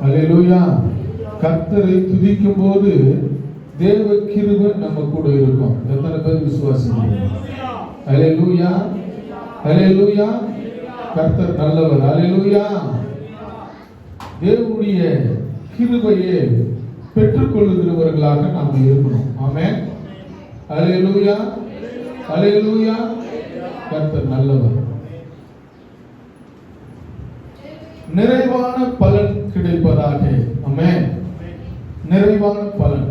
அல்லேலூயா. கர்த்தரை துதிக்கும் போது தேவ கிருபை நம்ம கூட இருக்கும். எத்தனை பேர் விசுவாசிக்கிறீங்க? அல்லேலூயா, அல்லேலூயா. கர்த்தர் நல்லவர். அல்லேலூயா. தேவனுடைய கிருபையை பெற்றுக்கொள்ளுகிறவர்களாக நாம் இருக்கணும். ஆமென். அல்லேலூயா, அல்லேலூயா. கர்த்தர் நல்லவர். நிறைவான பலன் கிடைப்பதாக. ஆமென். நிறைவான பலன்.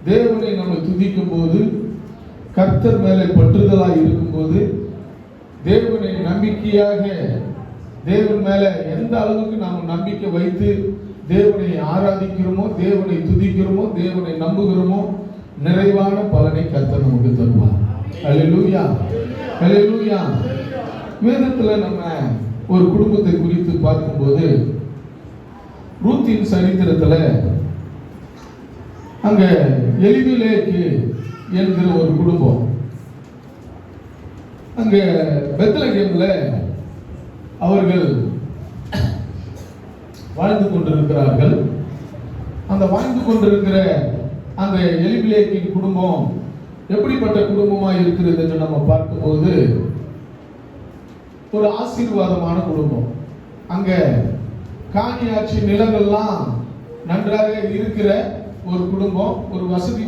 தேவனை நம்ம துதிக்கும் போது, கர்த்தர் மேலே பற்றுதலாய் இருக்கும்போது, தேவனை நம்பிக்கையாக, தேவன் மேல எந்த அளவுக்கு நாம் நம்பிக்கை வைத்து தேவனை ஆராதிக்கிறோமோ, தேவனை துதிக்கிறோமோ, தேவனை நம்புகிறோமோ, நிறைவான பலனை கர்த்தர் நமக்கு தருவார். அல்லேலூயா, அல்லேலூயா. வேதத்துல நம்ம ஒரு குடும்பத்தை குறித்து பார்க்கும்போது, ரூத்தின் சரித்திரத்துல அங்க எலிமெலேக்கு என்கிற ஒரு குடும்பம் அங்க பெத்லகேம்ல அவர்கள் வாழ்ந்து கொண்டிருக்கிறார்கள். அந்த வாழ்ந்து கொண்டிருக்கிற அந்த எலிமெலேக்கின் குடும்பம் எப்படிப்பட்ட குடும்பமா இருக்கிறது என்று நம்ம பார்க்கும்போது, ஒரு ஆசீர்வாதமான குடும்பம். அங்க காணியாட்சி நிலங்கள்லாம் நன்றாக இருக்கிற ஒரு குடும்பம், ஒரு வசதி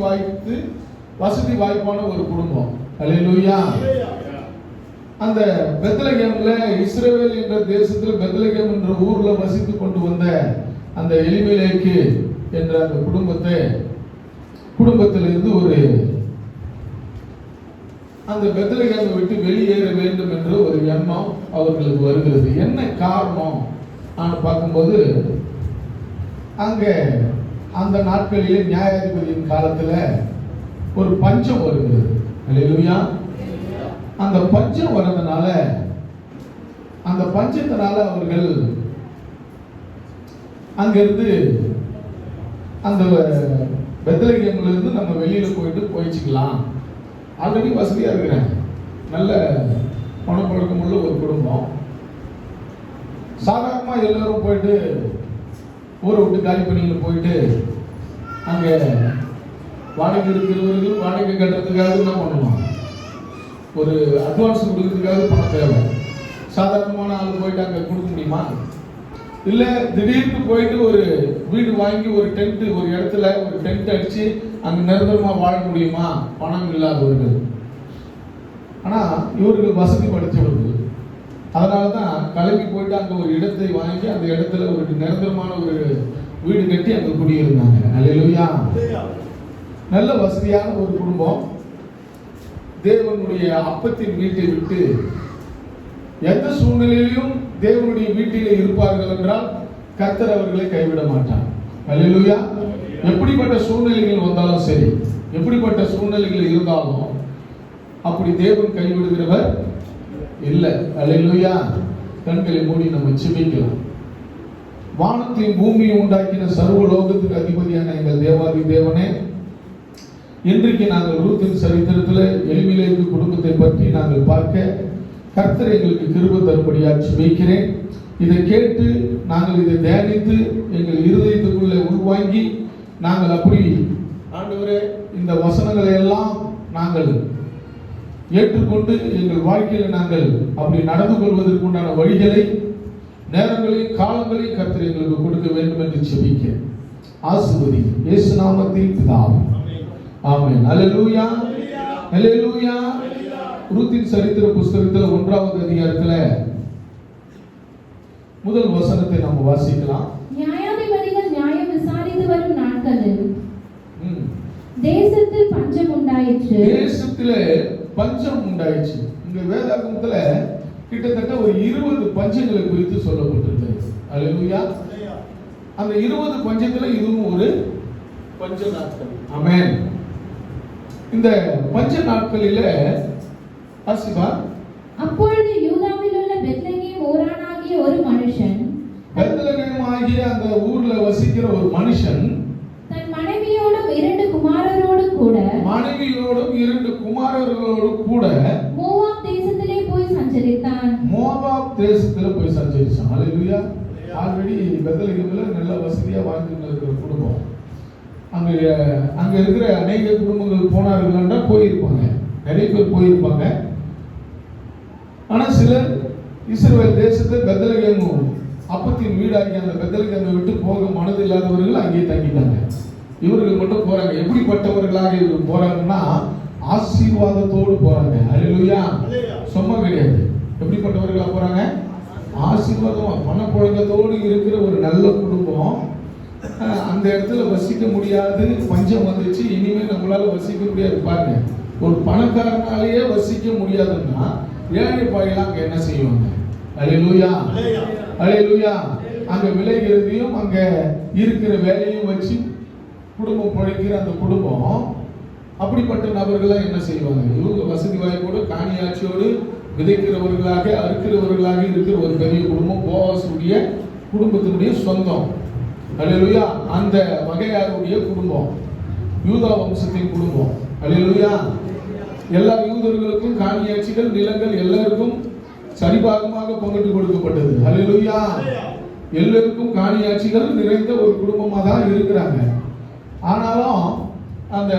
வாய்ப்பான ஒரு குடும்பம். அல்லேலூயா. அந்த பெத்லகேம்ல, இஸ்ரவேல் என்ற தேசத்துல பெத்லகேம் என்ற ஊர்ல வசித்து கொண்டு வந்த அந்த எலிமெலேக்கு என்ற அந்த குடும்பத்திலிருந்து ஒரு அந்த பெத்லகேமை விட்டு வெளியேற வேண்டும் என்ற ஒரு எண்ணம் அவர்களுக்கு வருகிறது. என்ன காரணம் பார்க்கும்போது, அங்க அந்த நாட்களிலே நியாயாதிபதியின் காலத்துல ஒரு பஞ்சம் வருகிறது. அல்லேலூயா. அந்த பஞ்சம் வரதுனால, அந்த பஞ்சத்தினால அவர்கள் அங்கிருந்து அந்த பெத்லகேம்ல இருந்து நம்ம வெளியில போயிச்சுக்கலாம். ஆல்ரெடி வசதியா இருக்கிறாங்க, நல்ல பணப்பழக்கம் உள்ள ஒரு குடும்பம். சாதாரணமா எல்லாரும் போயிட்டு ஊரை விட்டு காலி பண்ணிட்டு போயிட்டு அங்க வாடகை இருக்கிறவர்கள் வாடகை கட்டுறதுக்காக என்ன பண்ணுவாங்க, ஒரு அட்வான்ஸ் கொடுக்கறதுக்காக பணம் தேவை. சாதாரணமான ஆள் போயிட்டு அங்க கொடுக்க முடியுமா? இல்ல திடீர்னு போயிட்டு ஒரு வீடு வாங்கி ஒரு டென்ட், ஒரு இடத்துல ஒரு டென்ட் அடிச்சு அங்க நிரந்தரமா வாழ முடியுமா? பணம் இல்லாதவர்கள். ஆனா இவர்கள் வசதி படைத்தவர்கள். அதனாலதான் கிளம்பி போயிட்டு அங்க ஒரு இடத்தை வாங்கி அந்த இடத்துல ஒரு நிரந்தரமான ஒரு வீடு கட்டி அங்க குடியிருந்தாங்க. அல்லேலூயா. நல்ல வசதியான ஒரு குடும்பம். தேவனுடைய அப்பத்தின் வீட்டை விட்டு எந்த சூழ்நிலையிலும் தேவனுடைய வீட்டிலே இருப்பார்கள் என்றால் கர்த்தர் அவர்களை கைவிட மாட்டார். அல்லேலூயா. எப்படிப்பட்ட சூழ்நிலைகள் வந்தாலும் சரி, எப்படிப்பட்ட சூழ்நிலைகள் இருந்தாலும் அப்படி தேவன் கைவிடுகிறவர் இல்லை. அல்லேலூயா. கண்களை மூடி நம்ம ஜெபிக்கலாம். வானத்தையும் பூமியை உண்டாக்கின சர்வ லோகத்துக்கு அதிபதியான எங்கள் தேவாதி தேவனே, இன்றைக்கு நாங்கள் ரூத்தின் சரித்திரத்தில் எலிமெலேக்கு குடும்பத்தை பற்றி நாங்கள் பார்க்க கர்த்தர் எங்களுக்கு கிருபை தரும்படியாக ஜெபிக்கிறேன். இதை கேட்டு நாங்கள் இதை தியானித்து எங்கள் இருதயத்துக்குள்ளே உள்வாங்கி நாங்கள் அப்படி ஆண்டவரே இந்த வசனங்களை எல்லாம் நாங்கள் ஏற்றுக்கொண்டு எங்கள் வாழ்க்கையில் நாங்கள் அப்படி நடந்து கொள்வதற்கு உண்டான வழிகளை, நேரங்களையும் காலங்களையும் கர்த்தர் எங்களுக்கு கொடுக்க வேண்டும் என்று ஜெபிக்க ஆசீர்வதி. இயேசு நாமத்தில் பிதாவே. ஆமென். அல்லேலூயா, அல்லேலூயா. ரூத்தின் சரித்திர புஸ்தகத்தில் 1வது அதிகாரத்துல முதல் வசனத்தை நம்ம வாசிக்கலாம். நியாயாதிபதிகள் நியாயம் விசாரித்து வரும் நாட்களில் தேசத்தில் பஞ்சம் உண்டாயிற்று. தேசத்திலே பஞ்சம் உண்டாயிற்று. இந்த வேதாகமத்துல கிட்டத்தட்ட ஒரு 20 பஞ்சங்களை குறித்து சொல்லப்பட்டிருக்கிறது. அல்லேலூயா. அந்த 20 பஞ்சத்துல இதுவும் ஒரு பஞ்ச நாட்கள். ஆமென். இந்த பஞ்ச நாட்களில ஆசிபா, அப்பொழுது யூதாவில் உள்ள பெத்லகேம் ஊரானாகிய ஒரு மனுஷன், பெத்லகேம் ஆகிய அந்த ஊர்ல வசிக்கிற ஒரு மனுஷன் தன் மனைவியோடும் 2 குமாரரோடும் கூட மோவாப் தேசத்திலே போய் சஞ்சரித்தான். மோவாப் தேசத்திலே போய் சஞ்சரிச்சான். அல்லேலூயா. ஆல்ரெடி பெத்லகேமில் நல்ல வசதியாக வாழ்ந்துட்டு இருக்கிற குடும்பம். அங்கே இருக்கிற அநேக குடும்பங்கள் போனார்கள்னா போயிருப்பாங்க, நிறைய பேர் போயிருப்பாங்க. ஆனால் சிலர் இஸ்ரவேல் தேசத்தை பெத்லகேமும் அப்பத்தின் வீடாகி அந்த பெத்லகேமை விட்டு போக மனது இல்லாதவர்கள் அங்கேயே தங்கிட்டாங்க. இவர்கள் மட்டும் போறாங்க. எப்படிப்பட்டவர்களாக இவர்கள் போறாங்கன்னா ஆசீர்வாதத்தோடு போறாங்க. அல்லேலூயா. சும்மா கிடையாது. எப்படிப்பட்டவர்களா போறாங்க? ஆசீர்வாதமா பணப்புழக்கத்தோடு இருக்கிற ஒரு நல்ல குடும்பம். அந்த இடத்துல வசிக்க முடியாது, பஞ்சம் வந்துச்சு, இனிமே நம்மளால வசிக்க முடியாது. பாருங்க, ஒரு பணக்காரனாலேயே வசிக்க முடியாதுன்னா ஏழை பாய்லாம் அங்க என்ன செய்வாங்க? அல்லேலூயா, அல்லேலூயா. அங்க விளைகிறதையும் அங்க இருக்கிற வேலையும் வச்சு குடும்பம் பழைக்கிற அந்த குடும்பம், அப்படிப்பட்ட நபர்கள்லாம் என்ன செய்வாங்க? இவங்க வசதி வாய்ப்போடு காணியாட்சியோடு விதைக்கிறவர்களாக அறுக்கிறவர்களாக இருக்கிற ஒரு பெரிய குடும்பம், போவாசுடைய குடும்பத்தினுடைய சொந்தம். அல்லேலூயா. அந்த வகையாருடைய குடும்பம், யூதா வம்சத்தின் குடும்பம். அல்லேலூயா. எல்லா யூதர்களுக்கும் காணியாட்சிகள், நிலங்கள் எல்லாருக்கும் சரிபாகமாக பங்கிட்டு கொடுக்கப்பட்டது. அல்லேலூயா. எல்லாருக்கும் காணியாட்சிகள் நிறைந்த ஒரு குடும்பமாக தான் இருக்கிறாங்க. ஆனாலும் அந்த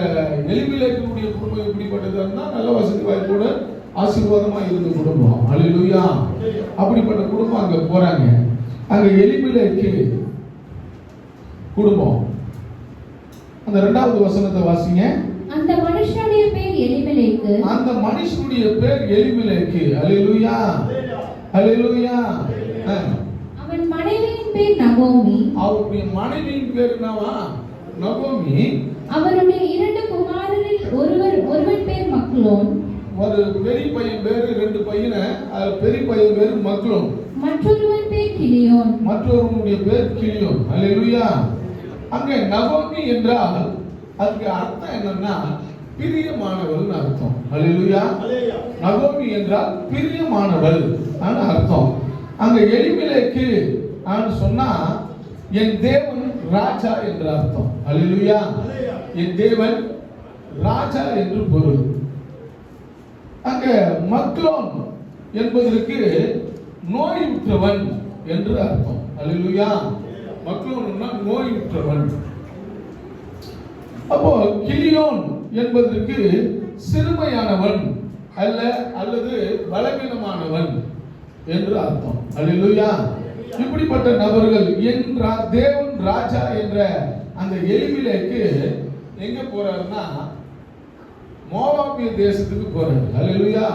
எலிமெலேக்கினுடைய குடும்பம் எப்படிப்பட்டதுன்னா நல்ல வசதி வாய்ப்போட ஆசீர்வாதமா இருந்த குடும்பம். அல்லேலூயா. அப்படிப்பட்ட குடும்பம் அங்க போறாங்க. அங்க எலிமெலேக்கு குடும்பம். அந்த 2வது வசனத்தை வாசிங்க. அந்த மனுஷனுடைய பேர் எலிமெலேக்கு. அந்த மனுஷனுடைய பேர் எலிமெலேக்கு. அல்லேலூயா, அல்லேலூயா. அவன் மனைவியின் பேர் நகோமி. அவருடைய மனைவியின் பேர் என்னவா? நகோமி. அவருடைய 2 குமாரரில் ஒருவன் பேர் மக்லோன். ஒரு பெரிய பையன் பேரு, 2 பையனை, பெரிய பையன் பேரு மக்லோன், மற்றொருவன் பேர் கிலியோன், மற்றொருவனுடைய பேர் கிலியோன். அல்லேலூயா. அங்க நகோமி என்றால் அதுக்கு அர்த்தம் என்னன்னா பிரியமானவள் அர்த்தம். அல்லேலூயா. நகோமி என்றால் பிரியமானவள் அர்த்தம். அங்க எலிமெலேக்கு சொன்னா என் தேவன் ராஜா என்று அர்த்தம். அல்லேலூயா. என் தேவன் ராஜா என்று பொருள். அங்க மக்லோன் என்பதற்கு நோயுற்றவன் என்று அர்த்தம். அல்லேலூயா. மக்லோன்னா நோயுற்றவன். அப்போ கிலியோன் என்பதற்கு சிறுமையானவன் அல்லது பலவீனமானவன் என்று அர்த்தம். அல்லேலூயா. இப்படிப்பட்ட நபர்கள் என் தேவன் ராஜா என்ற அந்த எலிமெலேக்கு எங்க போறாருன்னா மோவாபிய தேசத்துக்கு போறாரு. அல்லேலூயா.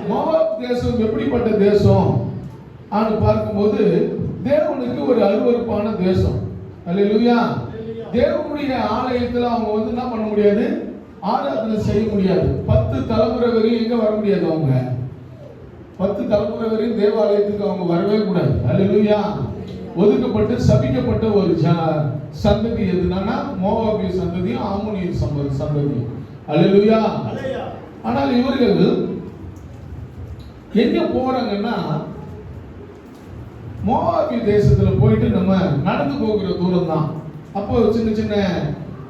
மோவாப் தேசம் எப்படிப்பட்ட தேசம் ஆன்னு பார்க்கும்போது தேவனுக்கு ஒரு அருவருப்பான தேசம். அல்லேலூயா. தேவனுடைய ஆலயத்தில் அவங்க என்ன பண்ண முடியாது? ஆராதனை செய்ய முடியாது. 10 தலைமுறை வரையும் எங்க வர முடியாது. அவங்க 10 தலைமுறை வரையும் தேவாலயத்துக்கு அவங்க வரவே கூடாது. அல்லேலூயா. ஒதுக்கப்பட்டு சபிக்கப்பட்ட ஒரு சந்ததி எதுனா மோவாபிய சந்ததியும் ஆமோனிய சந்ததியும். அல்லேலூயா. ஆனால் இவர்கள் எங்க போறாங்கன்னா மோவாபிய தேசத்துல போயிட்டு நம்ம நடந்து போகிற தூரம் தான். அப்போ சின்ன சின்ன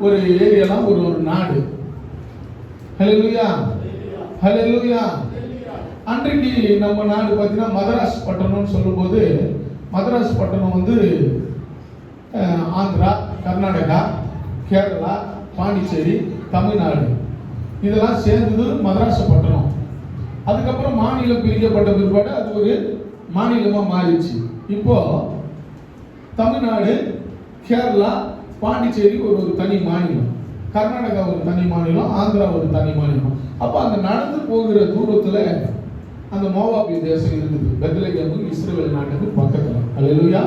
ஒரு ஏரியாலாம் ஒரு நாடு. ஹல்லேலூயா, ஹல்லேலூயா. அன்றைக்கு நம்ம நாடு பார்த்தீங்கன்னா மதராஸ் பட்டணம்னு சொல்லும்போது மதராஸ் பட்டணம் வந்து ஆந்திரா, கர்நாடகா, கேரளா, பாண்டிச்சேரி, தமிழ்நாடு இதெல்லாம் சேர்ந்தது மதராஸ் பட்டணம். அதுக்கப்புறம் மாநிலம் பிரிக்கப்பட்ட பிற்பாடு அது ஒரு மாநிலமாக மாறிடுச்சு. இப்போ தமிழ்நாடு, கேரளா, பாண்டிச்சேரி ஒரு தனி மாநிலம், கர்நாடகா ஒரு தனி மாநிலம், ஆந்திரா ஒரு தனி மாநிலம். அப்போ அந்த நடந்து போகிற தூரத்தில் அந்த மோவாபிய தேசம் இருக்குது. பெத்லகேம் இஸ்ரவேல் நாட்டுக்கு பக்கத்தில். அல்லேலூயா.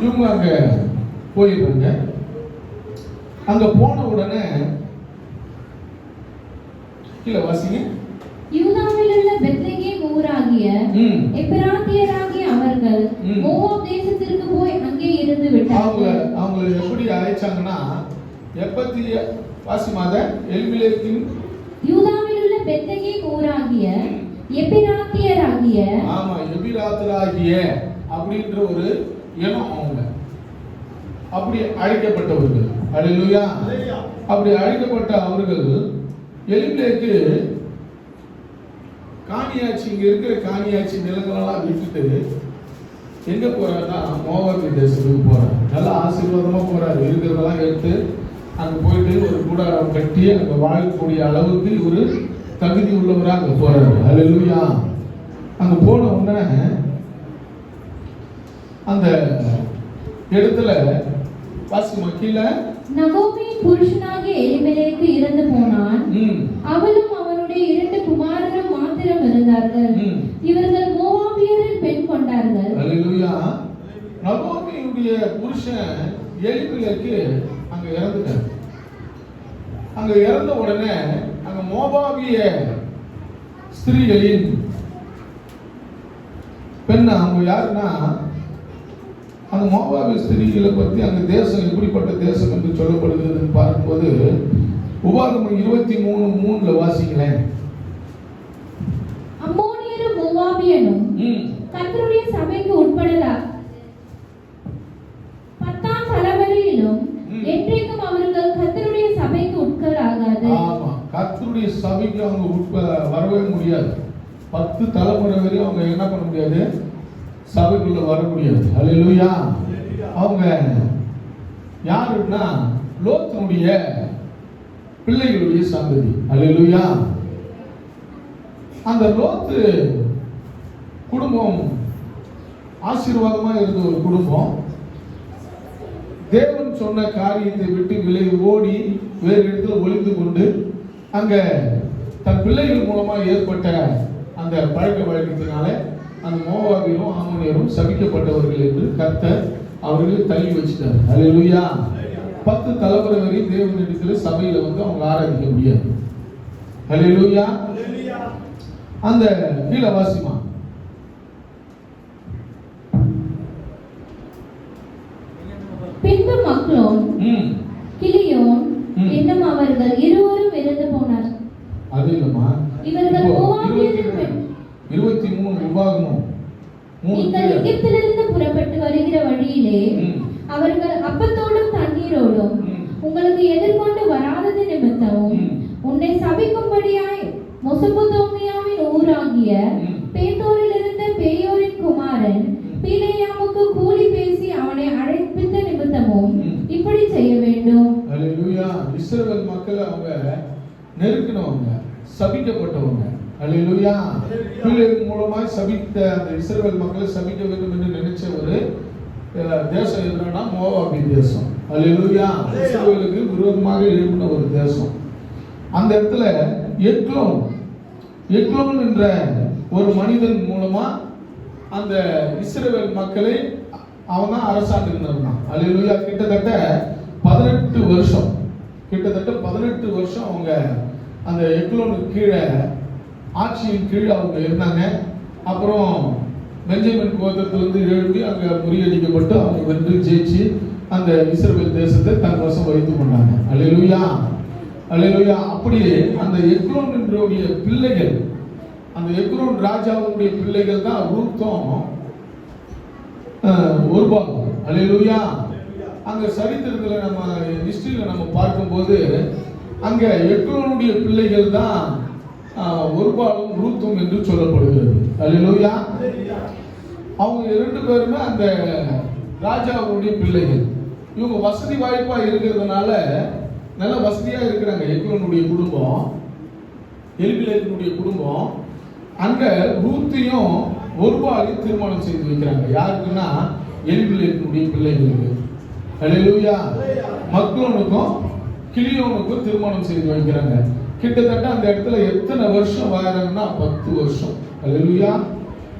இவங்க அங்கே போயிடுறாங்க. அங்கே போன உடனே கீழே வாசிங்க. யூதாவில் உள்ள பெத்லகேம் ஊராகிய எப்பிராத்தியராகிய அவர்கள் மோவாப் தேசத்திற்கு போய் அங்கே இருந்து விட்டார்கள். அவங்க எப்படி அழைச்சாங்கன்னா எப்பத்திய வாசிமாத எலிமெலேக்கின் யூதாவில் உள்ள பெத்லகேம் ஊராகிய எப்பிராத்தியராகிய, ஆமா, எபிராத்தியராகிய அப்படின்ற ஒரு இனம். அவங்க அப்படி அழைக்கப்பட்டவர்கள். அல்லேலூயா. அப்படி அழைக்கப்பட்ட அவர்கள் எலிமெலேக்கு காணியாட்சி, இங்க இருக்கிற காணியாட்சி நிலங்களெல்லாம் விட்டுட்டு எங்க போறாருன்னா மோவாபிய தேசத்துக்கு போறாரு. நல்லா ஆசீர்வாதமா போறாரு. இருக்கிறதெல்லாம் எடுத்து அங்க போயிட்டு ஒரு கூடாரம் கட்டி அங்க வாழக்கூடிய அளவுக்கு ஒரு தகுதி உள்ளவரா அங்க போறாரு. அல்லேலூயா. அங்க போன உடனே அந்த இடத்துல வாசிமா கீழே நகோமியின் புருஷனாகிய எலிமெலேக்கு இறந்து போனான். அவளும் அவனுடைய 2 குமாரரும் மாத்திரம் இருந்தார்கள். இவர்கள் மோவாபியரில் பெண் கொண்டார்கள். அல்லேலூயா. நகோமியுடைய புருஷன் எலிமெலேக்கு அங்க இறந்துட்டார். அங்க இறந்த உடனே அங்க மோவாபிய ஸ்திரீகளின் பெண் அவங்க யாருன்னா அந்த மோவாபிய ஸ்திரீகளை பற்றி அந்த தேசம் எப்படிப்பட்ட தேசம் என்று சொல்லப்படுகிறது பார்க்கும்போது உபாகமம் 23:3 வாசிங்களேன். அம்மோனியரும் மோவாபியனும் கர்த்தருடைய சபைக்கு உட்படலா 10ஆம் தலைமுறையிலும் என்றைக்கும் அவர்கள் கர்த்தருடைய சபைக்கு உட்படாகாது. ஆமா, கர்த்தருடைய சபைக்கு அவங்க வரவே முடியாது. 10 தலைமுறை வரை அவங்க என்ன பண்ண முடியாது, சபைக்குள்ள வர முடியாது. அல்லேலூயா. அவங்க யாருன்னா லோத்துடைய பிள்ளைகளுடைய சந்ததி. அல்லேலூயா. அந்த லோத்து குடும்பம் ஆசீர்வாதமா இருந்த ஒரு குடும்பம். தேவன் சொன்ன காரியத்தை விட்டு விலகி ஓடி வேறு இடத்துல ஒளிந்து கொண்டு அங்க தன் பிள்ளைகள் மூலமா ஏற்பட்ட அந்த பழக்க வழக்கத்தினால அந்த மோவாபியரும் ஆமோனியரும் சபிக்கப்பட்டவர்கள் என்று கர்த்தர் அவர்களை தள்ளி வச்சுட்டார். அல்லேலூயா. 10 தலைமுறை வரை தேவனிடத்தில் சபையில வந்து அவங்க ஆராதிக்க முடியாது. அல்லேலூயா. அந்த கீழே வாசிமா பின்பு மக்லோன் கிலியோன் என்னும் அவர்கள் இருவரும் இறந்து போனார். அது இல்லம்மா, இவர்கள் மோவாபியரின் பெண் 23 உபாகமம் நீங்கள் எகிப்திலிருந்து புறப்பட்டு வருகிற வழியிலே அவர்கள் அப்பத்தோடும் தண்ணீரோடும் உங்களுக்கு எதிர்கொண்டு வராதது நிமித்தமும் உன்னை சபிக்கும்படியாய் மெசொப்பொத்தாமியாவின் ஊராகிய பேத்தோரில் இருந்த பேயோரின் குமாரன் பிலேயாமுக்கு கூலி பேசி அவனை அழைப்பித்த நிமித்தமும் இப்படி செய்ய வேண்டும். அல்லேலூயா. இஸ்ரவேல் மக்கள் அவங்க நெருக்கினவங்க, சபிக்கப்பட்டவங்க. அல்லேலூயா. பிள்ளைகள் மூலமாய் சபித்த அந்த இஸ்ரவேல் மக்களை சபிக்க வேண்டும் என்று நினைச்ச ஒரு தேசம் எதுனா மோவாபிய தேசம். அல்லேலூயா. இஸ்ரவேலுக்கு விரோதமாக எழுப்பின ஒரு தேசம். அந்த இடத்துல எக்லோன் என்ற ஒரு மனிதன் மூலமா அந்த இஸ்ரவேல் மக்களை அவன் தான் அரசாண்டுக்கு இருந்தான். அல்லேலூயா. கிட்டத்தட்ட 18 வருஷம் அவங்க அந்த எக்லோனுக்கு கீழே ஆட்சியின் கீழே அவங்க இருந்தாங்க. அப்புறம் பெஞ்சமின் கோத்திரத்திலிருந்து எழுப்பி அங்கே முறியடிக்கப்பட்டு அவங்க வென்று ஜெயிச்சு அந்த இஸ்ரவேல் தேசத்தை தன் வசம் வைத்துக் கொண்டாங்க. அல்லேலூயா. அல்லேலூயா. அப்படியே அந்த எக்ரோன் என்றுடைய பிள்ளைகள், அந்த எக்ரோன் ராஜாவுடைய பிள்ளைகள் தான் ரூத்தும் ஒருபாகும். அல்லேலூயா. அங்க சரித்திரத்தில் நம்ம ஹிஸ்டரியில நம்ம பார்க்கும்போது அங்க எக்ரோனுடைய பிள்ளைகள் தான் ஒருபாலும் ரூத்தும் என்று சொல்லப்படுகிறது. அல்லேலூயா. அவங்க 2 பேருமே அந்த ராஜாவுடைய பிள்ளைகள். இவங்க வசதி வாய்ப்பா இருக்கிறதுனால நல்ல வசதியா இருக்கிறாங்க. எக்ரோனுடைய குடும்பம், எலிமெலேக்கினுடைய குடும்பம் அங்க ரூத்தையும் ஒருபாலையும் திருமணம் செய்து வைக்கிறாங்க. யாருக்குன்னா எலிமெலேக்கினுடைய பிள்ளைகளுக்கு. அல்லேலூயா. மக்லோனுக்கும் கிலியோனுக்கும் திருமணம் செய்து வைக்கிறாங்க. கிட்டத்தட்ட அந்த இடத்துல எத்தனை வருஷம் வாழறாங்கன்னா 10 வருஷம். அல்லேலூயா.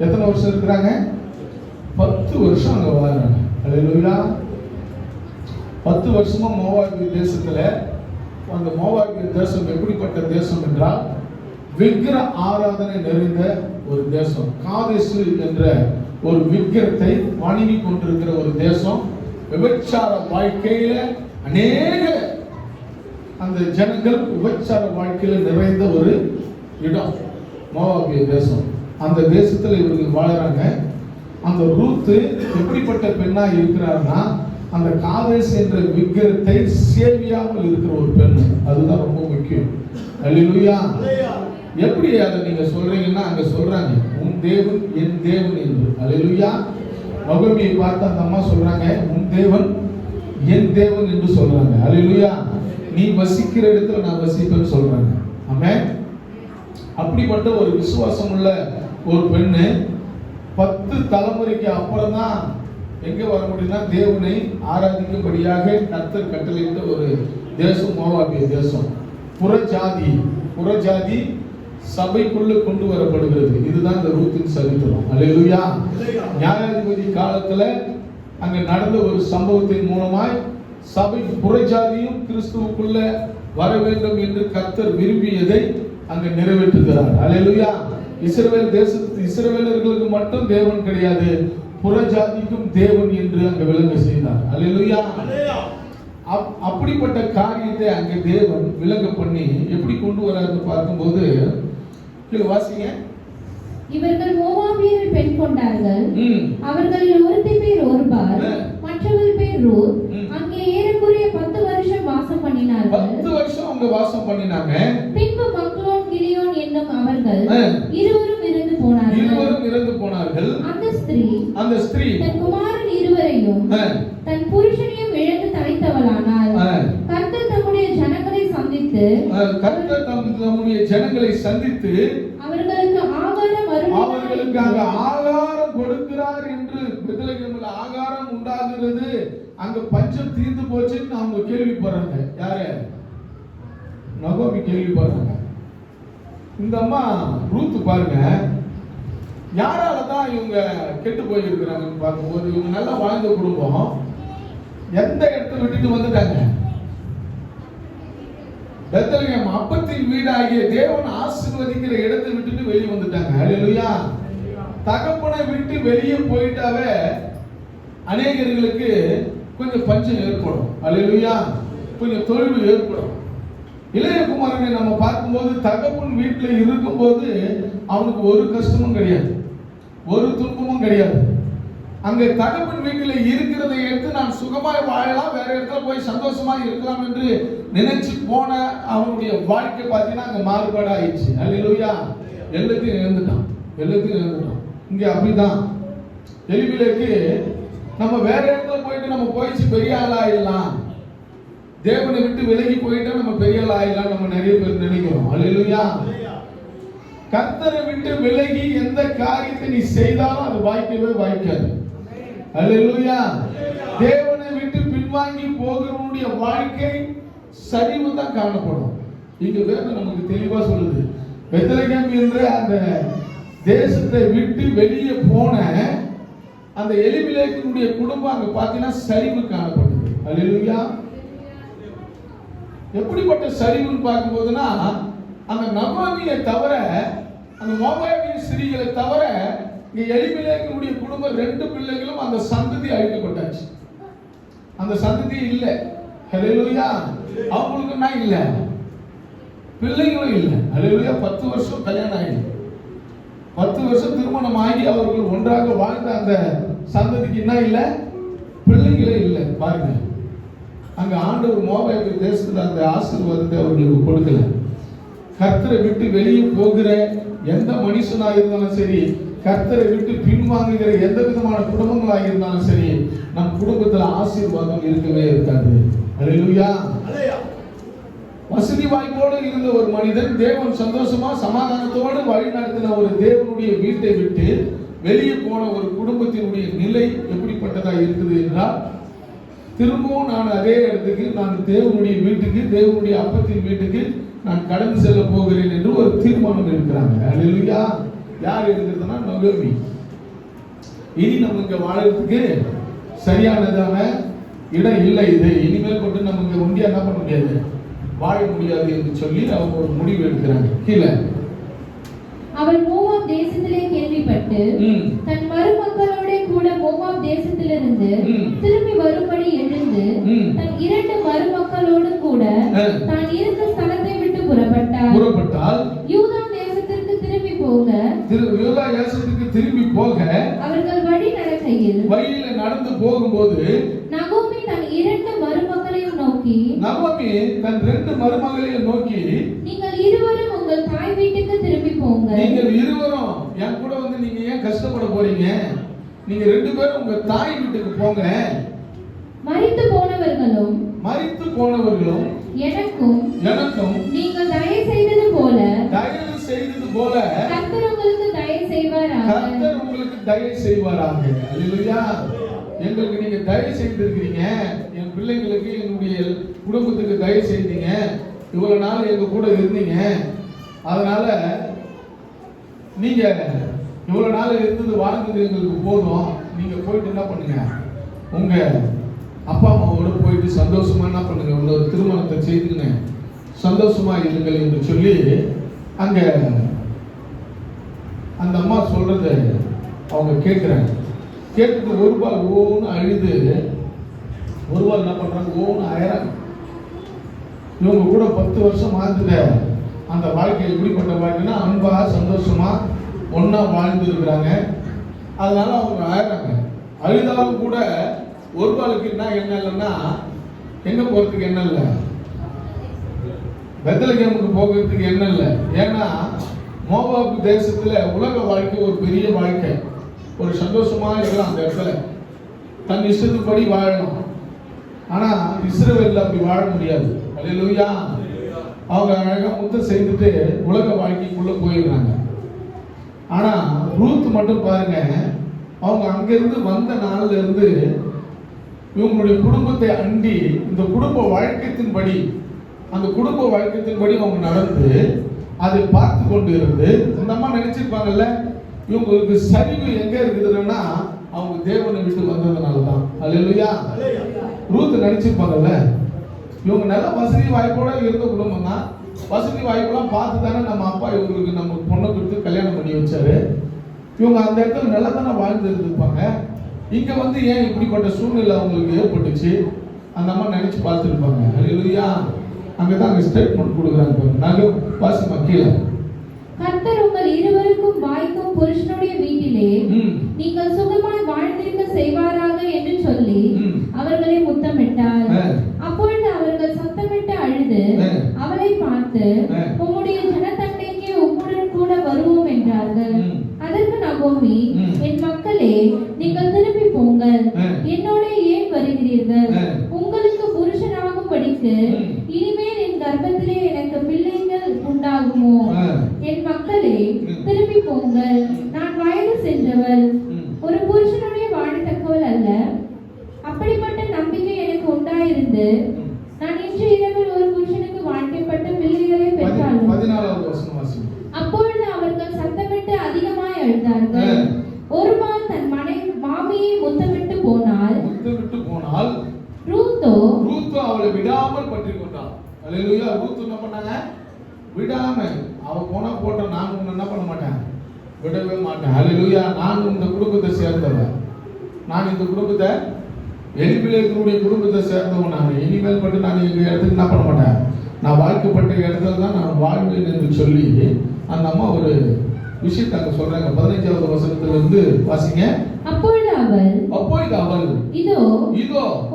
எத்தனை வருஷம் இருக்கிறாங்க? 10 வருஷம் அங்க வாழறாங்க. அல்லேலூயா. 10 வருஷமா மோவாபிய தேசத்துல, அந்த மோவாபிய தேசம் எப்படிப்பட்ட தேசம் என்றால் விக்கிர ஆராதனை நிறைந்த ஒரு தேசம். காதேசு என்ற ஒரு விக்கிரத்தை வணங்கி கொண்டிருக்கிற ஒரு தேசம். விபச்சார வாழ்க்கையில அநேக அந்த ஜனங்கள் விபச்சார வாழ்க்கையில நிறைந்த ஒரு இடம் மோவாபிய தேசம். அந்த தேசத்துல இவர்கள் வாழறாங்க. அந்த ரூத்து எப்படிப்பட்ட பெண்ணா இருக்கிறார்னா அந்த காதேஸ் என்ற விக்கிரத்தை சேவியாமல் இருக்கிற ஒரு பெண். அதுதான் ரொம்ப முக்கியம். அல்லேலூயா. எப்படி அதை நீங்க சொல்றீங்கன்னா அங்க சொல்றாங்க உன் தேவன் என் தேவன் என்று. அல்லேலூயா. நகோமியை பார்த்து அந்த அம்மா சொல்றாங்க, உன் தேவன் என் தேவன் என்று சொல்றாங்க. அல்லேலூயா. நீ வசிக்கிற இடத்துல நான் வசிப்பேன்னு சொல்றாங்க. ஆமென். அப்படிப்பட்ட ஒரு விசுவாசம் உள்ள ஒரு பெண்ணு 10 தலைமுறைக்கு அப்புறம் தான் எங்க வர முடியும்னா தேவனை ஆராதிக்கும்படியாக கர்த்தர் கட்டளையிட்ட ஒரு தேசம் மோவாபிய தேசம். புறஜாதி சபைக்குள்ள கொண்டு வரப்படுகிறது. இதுதான் இந்த ரூத்தின் சரித்திரம். அல்லேலூயா. நியாயாதிபதி காலத்துல அங்க நடந்த ஒரு சம்பவத்தின் மூலமாய் சபை புறஜாதியும் கிறிஸ்துவுக்குள்ள வர வேண்டும் என்று கர்த்தர் விரும்பியதை அங்க நிறைவேற்றுகிறார். அல்லேலூயா. இஸ்ரவேலர்களுக்கு மட்டும் தேவன் கிடையாது, புறஜாதிக்கும் தேவன் என்று அங்க விளங்க செய்தார். அல்லேலூயா. அப்படிப்பட்ட காரியத்தை அங்க தேவன் விளங்க பண்ணி எப்படி கொண்டு வராருன்னு பார்க்கும்போது வாசிங்க. இவர்கள் மோவாபியரில் பெண் கொண்டார்கள். அவர்களில் ஒருத்தி பேர் ஒர்பால், மற்றவர் பேர் ரூத். அங்கே ஏறக்குறைய 10 வருஷம் வாசம் பண்ணினார்கள். 10 வருஷம் அவங்க வாசம் பண்ணினாங்க. பின்பு மக்லோன் கிலியோன் என்னும் அவர்கள் இருவரும் இறந்து போனார்கள். அந்த ஸ்திரீ தன் குமாரன் இருவரையும் தன் புருஷனையும் இழந்து தனித்தவளானாள். கர்த்தர் தம்முடைய ஜனங்களை சந்தித்து அவர்களுக்கு ஆகாரம் கொடுக்கிறார் என்று பெத்லகேமில் ஆகாரம் உண்டாகிறது. அங்க பஞ்சம் தீர்ந்து போச்சுன்னு அவங்க கேள்விப்படுறாங்க. யாரு? நகோமி கேள்விப்படுறாங்க. இந்த அம்மா ரூத் பாருங்க, யாரால தான் இவங்க கெட்டு போயிருக்கிறாங்கன்னு பார்க்கும்போது இவங்க நல்லா வாழ்ந்த குடும்பம் எந்த இடத்தை விட்டுட்டு வந்துட்டாங்க? பெத்லகேம் அப்பத்தின் வீடாகிய தேவன் ஆசீர்வதிக்கிற இடத்தை விட்டுட்டு வெளியே வந்துட்டாங்க. அல்லேலூயா. தகப்பனை விட்டு வெளியே போயிட்டாவே அநேகர்களுக்கு கொஞ்சம் பஞ்சம் ஏற்படும். அல்லேலூயா. கொஞ்சம் தொழில் ஏற்படும். இளையகுமாரனை நம்ம பார்க்கும்போது தகப்பன் வீட்டில் இருக்கும்போது அவனுக்கு ஒரு கஷ்டமும் கிடையாது, ஒரு துன்பமும் கிடையாது. அங்க தகப்பன் வீட்டில் இருக்கிறதை எடுத்து நான் சுகமாய் வாழலாம், வேற இடத்துல போய் சந்தோஷமா இருக்கலாம் என்று நினைச்சு போன அவனுடைய வாழ்க்கை பார்த்தீங்கன்னா அங்க மாறுபாடு ஆயிடுச்சு. அல்லேலூயா. எல்லாத்தையும் இழந்துட்டான். இங்க அப்படிதான் எலிமெலேக்கு நம்ம வேற இடத்துல போயிட்டு நம்ம போயிச்சு பெரிய ஆள் ஆயிடலாம், தேவனை விட்டு விலகி போயிட்டா நம்ம பெரிய ஆள் ஆயிடலாம் நம்ம நிறைய பேர் நினைக்கிறோம். அல்லேலூயா. கர்த்தரை விட்டு விலகி எந்த காரியத்தை நீ செய்தாலும் அது வாய்க்காது. அல்லேலூயா. தேவனை விட்டு பின்வாங்கி போகிறவனுடைய வாழ்க்கை சரிவு தான் காணப்படும். இங்க வேதம் நமக்கு தெளிவா சொல்லுது. பெத்லகேம் என்ற அந்த தேசத்தை விட்டு வெளியே போன அந்த எலிமெலேக்கினுடைய குடும்பம் அங்க பாத்தீங்கன்னா சரிவு காணப்படுது. அல்லேலூயா. எப்படிப்பட்ட சரிவுன்னு பார்க்கும்போதுன்னா அந்த நகோமியை தவிர அந்த மோவாபிய ஸ்திரீகளை தவிர இங்க எலிமெலேக்கினுடைய குடும்பம் 2 பிள்ளைகளும் அந்த சந்ததி அழிக்கப்பட்டாச்சு. அந்த சந்ததி இல்லை. அல்லேலூயா. அவங்களுக்கு நான் இல்லை, பிள்ளைகளும் இல்லை. அல்லேலூயா. 10 வருஷம் கல்யாணம் ஆகி 10 வருஷம் திருமணம் ஆகி அவர்கள் ஒன்றாக வாழ்ந்த அந்த சந்ததிக்கு என்ன இல்லை? பிள்ளைகளே இல்லை. பாருங்க, அங்க ஆண்டவர் மோவாபிய தேசத்துல அந்த ஆசீர்வாதத்தை அவர்களுக்கு கொடுக்கல. கர்த்தரை விட்டு வெளியே போகிற எந்த மனுஷனாக இருந்தாலும் சரி, கர்த்தரை விட்டு பின்வாங்குகிற எந்த விதமான குடும்பங்களாக இருந்தாலும் சரி, நம் குடும்பத்துல ஆசீர்வாதம் இருக்கவே இருக்காது. அல்லேலூயா. வசதி வாய்ப்போடு இருந்த ஒரு மனிதன் தேவன் சந்தோஷமா சமாதானத்தோடு வழி நடத்தின ஒரு தேவனுடைய வீட்டை விட்டு வெளியே போன ஒரு குடும்பத்தினுடைய நிலை எப்படிப்பட்டதா இருக்குது என்றால், திரும்பவும் நான் அதே இடத்துக்கு, நான் தேவனுடைய வீட்டுக்கு, தேவனுடைய அப்பத்தின் வீட்டுக்கு நான் கடந்து செல்ல போகிறேன் என்று ஒரு தீர்மானம் இருக்கிறாங்க. அல்லேலூயா. யார் இருக்கிறதுனா நகோமி. இனி நம்ம இங்க வாழறதுக்கு சரியானதான இடம் இல்லை, இது இனிமேல் கொண்டு நம்ம இங்க ஒண்டியா என்ன பண்ண முடியாது, வாழ முடியாது என்று சொல்லி அவங்க ஒரு முடிவு எடுக்கிறாங்க. கீழே அவள் மோவாப் தேசத்திலே கேள்விப்பட்டு தன் மருமக்களோட கூட மோவாப் தேசத்திலிருந்து திரும்பி வரும்படி எழுந்து தன் 2 மருமக்களோடு கூட தான் இருந்த ஸ்தலத்தை விட்டு புறப்பட்டாள். யூதா தேசத்திற்கு திரும்பி போக அவர்கள் வழியில நடந்து போகும்போது நகோமி தன் 2 மருமக்களையும் நோக்கி நீங்கள் இருவரும் உங்கள் தாய் வீட்டுக்கு திரும்பி போங்க. நீங்கள் இருவரும் என் கூட வந்து நீங்க ஏன் கஷ்டப்பட போறீங்க? நீங்க 2 பேரும் உங்க தாய் வீட்டுக்கு போங்க. மரித்து போனவர்களும் எனக்கும் நீங்கள் தயவு செய்தது போல கர்த்தர் உங்களுக்கு தயவு செய்வாராக. அல்லேலூயா. எங்களுக்கு நீங்க தயவு செய்திருக்கிறீங்க. என் பிள்ளைங்களுக்கு, என்னுடைய குடும்பத்துக்கு தயவு செய்தீங்க. இவ்வளவு நாள் எங்க கூட இருந்தீங்க. அதனால நீங்க இவ்வளவு நாள் இருந்தது வாழ்ந்தது எங்களுக்கு போதும். நீங்க போயிட்டு என்ன பண்ணுங்க, உங்க அப்பா அம்மாவோட போயிட்டு சந்தோஷமா என்ன பண்ணுங்க, ஒரு திருமணத்தை செய்துங்க, சந்தோஷமா இருங்கள் என்று சொல்லி அங்க அந்த அம்மா சொல்றத அவங்க கேட்கிறாங்க. கேட்டுட்டு ஒரு பால் ஓன்னு அழுது, ஒரு பால் என்ன பண்றாங்க, ஓன்னு அயறாங்க. இவங்க கூட 10 வருஷம் வாழ்ந்துட்ட அந்த வாழ்க்கை எப்படிப்பட்ட வாழ்க்கைன்னா அன்பா சந்தோஷமா ஒன்னா வாழ்ந்து இருக்கிறாங்க. அதனால அவங்க அழறாங்க. அழுதாலும் கூட ஒரு பாலுக்கு என்ன இல்லைன்னா எங்க போறதுக்கு என்ன இல்லை, பெத்லகேமுக்கு போகிறதுக்கு என்ன இல்லை. ஏன்னா மோவாபு தேசத்துல உலக வாழ்க்கை ஒரு பெரிய வாழ்க்கை, ஒரு சந்தோஷமா இருக்கலாம். அந்த இடத்துல தன் இஷ்டத்துப்படி வாழணும். ஆனா இஸ்ரவேல்ல அப்படி வாழ முடியாது. அல்லேலூயா. அவங்க அழகா முத்தம் செய்துட்டு உலக வாழ்க்கைக்குள்ள போயிடுறாங்க. ஆனா ரூத் மட்டும் பாருங்க, அவங்க அங்கிருந்து வந்த நாள்ல இருந்து இவங்களுடைய குடும்பத்தை அண்டி இந்த குடும்ப வழக்கத்தின்படி, அந்த குடும்ப வழக்கத்தின்படி அவங்க நடந்து அதை பார்த்து கொண்டு இருந்து அந்த அம்மா நினைச்சிருப்பாங்கல்ல, இவங்களுக்கு சரிவு எங்க இருக்குதுன்னா அவங்க தேவனை விட்டு வந்ததுனாலதான். அல்லேலூயா. ரூத் நினைச்சிருப்பாங்கல்ல, இவங்க நல்ல வசதி வாய்ப்போட இருந்த குடும்பம் தான். வசதி வாய்ப்பெல்லாம் பார்த்து தானே நம்ம அப்பா இவங்களுக்கு நம்ம பொண்ணை கொடுத்து கல்யாணம் பண்ணி வச்சாரு. இவங்க அந்த இடத்துல நல்லா தானே வாழ்ந்து இருந்திருப்பாங்க. இங்க வந்து ஏன் இப்படிப்பட்ட சூழ்நிலை அவங்களுக்கு ஏற்பட்டுச்சு அந்த அம்மா நினைச்சு பார்த்துருப்பாங்க. அல்லேலூயா. அங்கதான் அங்க ஸ்டேட்மெண்ட் கொடுக்குறாங்க. நாங்க வாசிமா கீழே, கர்த்தர் உங்கள் இருவருக்கும் வாய்க்கும் புருஷனுடைய வீட்டிலே நீங்கள் சுகமாய் வாழ்ந்திருக்க செய்வாராக என்று சொல்லி அவர்களை முத்தமிட்டார். அப்பொழுது அவர்கள் சத்தமிட்டு அழுது அவளை பார்த்து, உம்முடைய ஜனத்தண்டைக்கு உம்முடன் கூட வருவோம் என்றார்கள். அதற்கு நகோமி, என் மக்களே, நீங்கள் திரும்பி போங்கள், என்னோட ஏன் வருகிறீர்கள்? உங்களுக்கு புருஷனாகும்படிக்கு இனிமேல் என் கர்ப்பத்திலே எனக்கு பிள்ளைகள் உண்டாகுமோ? என் மக்களே, திரும்பி போங்கள், நான் வயது சென்றவள், ஒரு புருஷனுடைய வாழத்தக்கவள் அல்ல. அப்படிப்பட்ட நம்பிக்கை எனக்கு உண்டாயிருந்து நான் இன்று இரவில் ஒரு புருஷனுக்கு வாழ்க்கைப்பட்ட பிள்ளைகளை பெற்றாலும். 14வது வசனம் வாசி. அப்பொழுது அவர்கள் சத்தமிட்டு அதிகமாய் அழுதார்கள். ஒருபால் தன் மாமியை முத்தமிட்டு போனாள். ரூத்தோ அவளை விடாமல் பற்றி கொண்டாள். அல்லேலூயா. ரூத் என்ன பண்ணாங்க, விடாம அவ போனா போட்ட, நான் உன்னை என்ன பண்ண மாட்டேன், விடவே மாட்டேன். அல்லேலூயா. நான் இந்த குடும்பத்தை சேர்ந்தவன், நான் இந்த குடும்பத்தை எலிபிலேயனுடைய குடும்பத்தை சேர்ந்தவன். நான் இனிமேல் மட்டும் நான் எங்க இடத்துக்கு என்ன பண்ண மாட்டேன், நான் வாழ்க்கப்பட்ட இடத்துல தான் நான் வாழ்வேன் என்று சொல்லி அந்த அம்மா ஒரு விஷயத்தை அங்க சொல்றாங்க. 15வது வசனத்துல இருந்து வாசிங்க. அப்பொழுது அவள் இதோ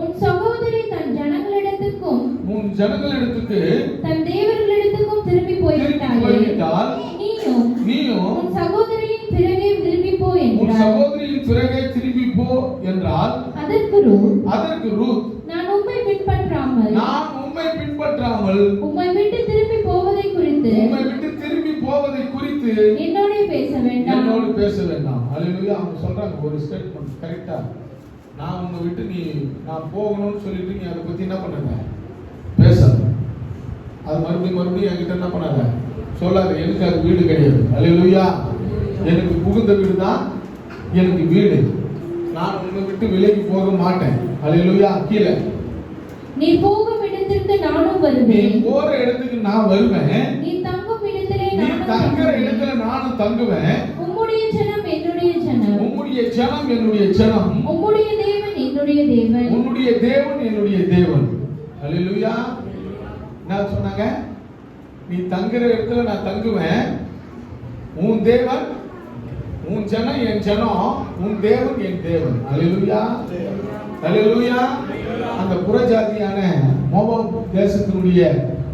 உன் சகோதரி தன் ஜனங்களிடத்துக்கு தன் தேவர்களிடத்துக்கும் திரும்பி போய்விட்டாள். நீயும் உன் சகோதரியின் பிறகே திரும்பி போ என்றால். அதற்கு ரூத் நான் உம்மை பின்பற்றாமல் உம்மை விட்டு திரும்பி போவதை குறித்து என்னோடு பேச வேண்டாம். அல்லேலூயா. அவங்க சொல்றாங்க ஒரு ஸ்டேட்மெண்ட் கரெக்டா, நான் உன்னை விட்டு நான் போகணும்னு சொல்லிட்டு நீ அதை பத்தி என்ன பண்ணாங்க, பேசாத. அது மறுபடியும் என்கிட்ட என்ன பண்ணாத, சொல்லாத. எனக்கு அது வீடு கிடையாது. அல்லேலூயா. எனக்கு புகுந்த வீடு தான் எனக்கு வீடு. நான் உன்னை விட்டு விலகி போக மாட்டேன். அல்லேலூயா. கீழே, நீ போகும் இடத்திற்கு நானும் வருவேன். நீ போற இடத்துக்கு நான் வருவேன். நீ தங்குற இடத்துல நானும் தங்குவேன். உம்முடைய ஜனம் என்னுடைய ஜனம், உம்முடைய தேவன் என்னுடைய தேவன். அல்லேலூயா. நான் சொன்னாங்க, நீ தங்குற இடத்துல நான் தங்குவேன். உன் தேவன் உன் ஜனம் என் ஜனம், உன் தேவன் என் தேவன். அல்லேலூயா. அல்லேலூயா. அந்த புறஜாதியான மோவாப் தேசத்தினுடைய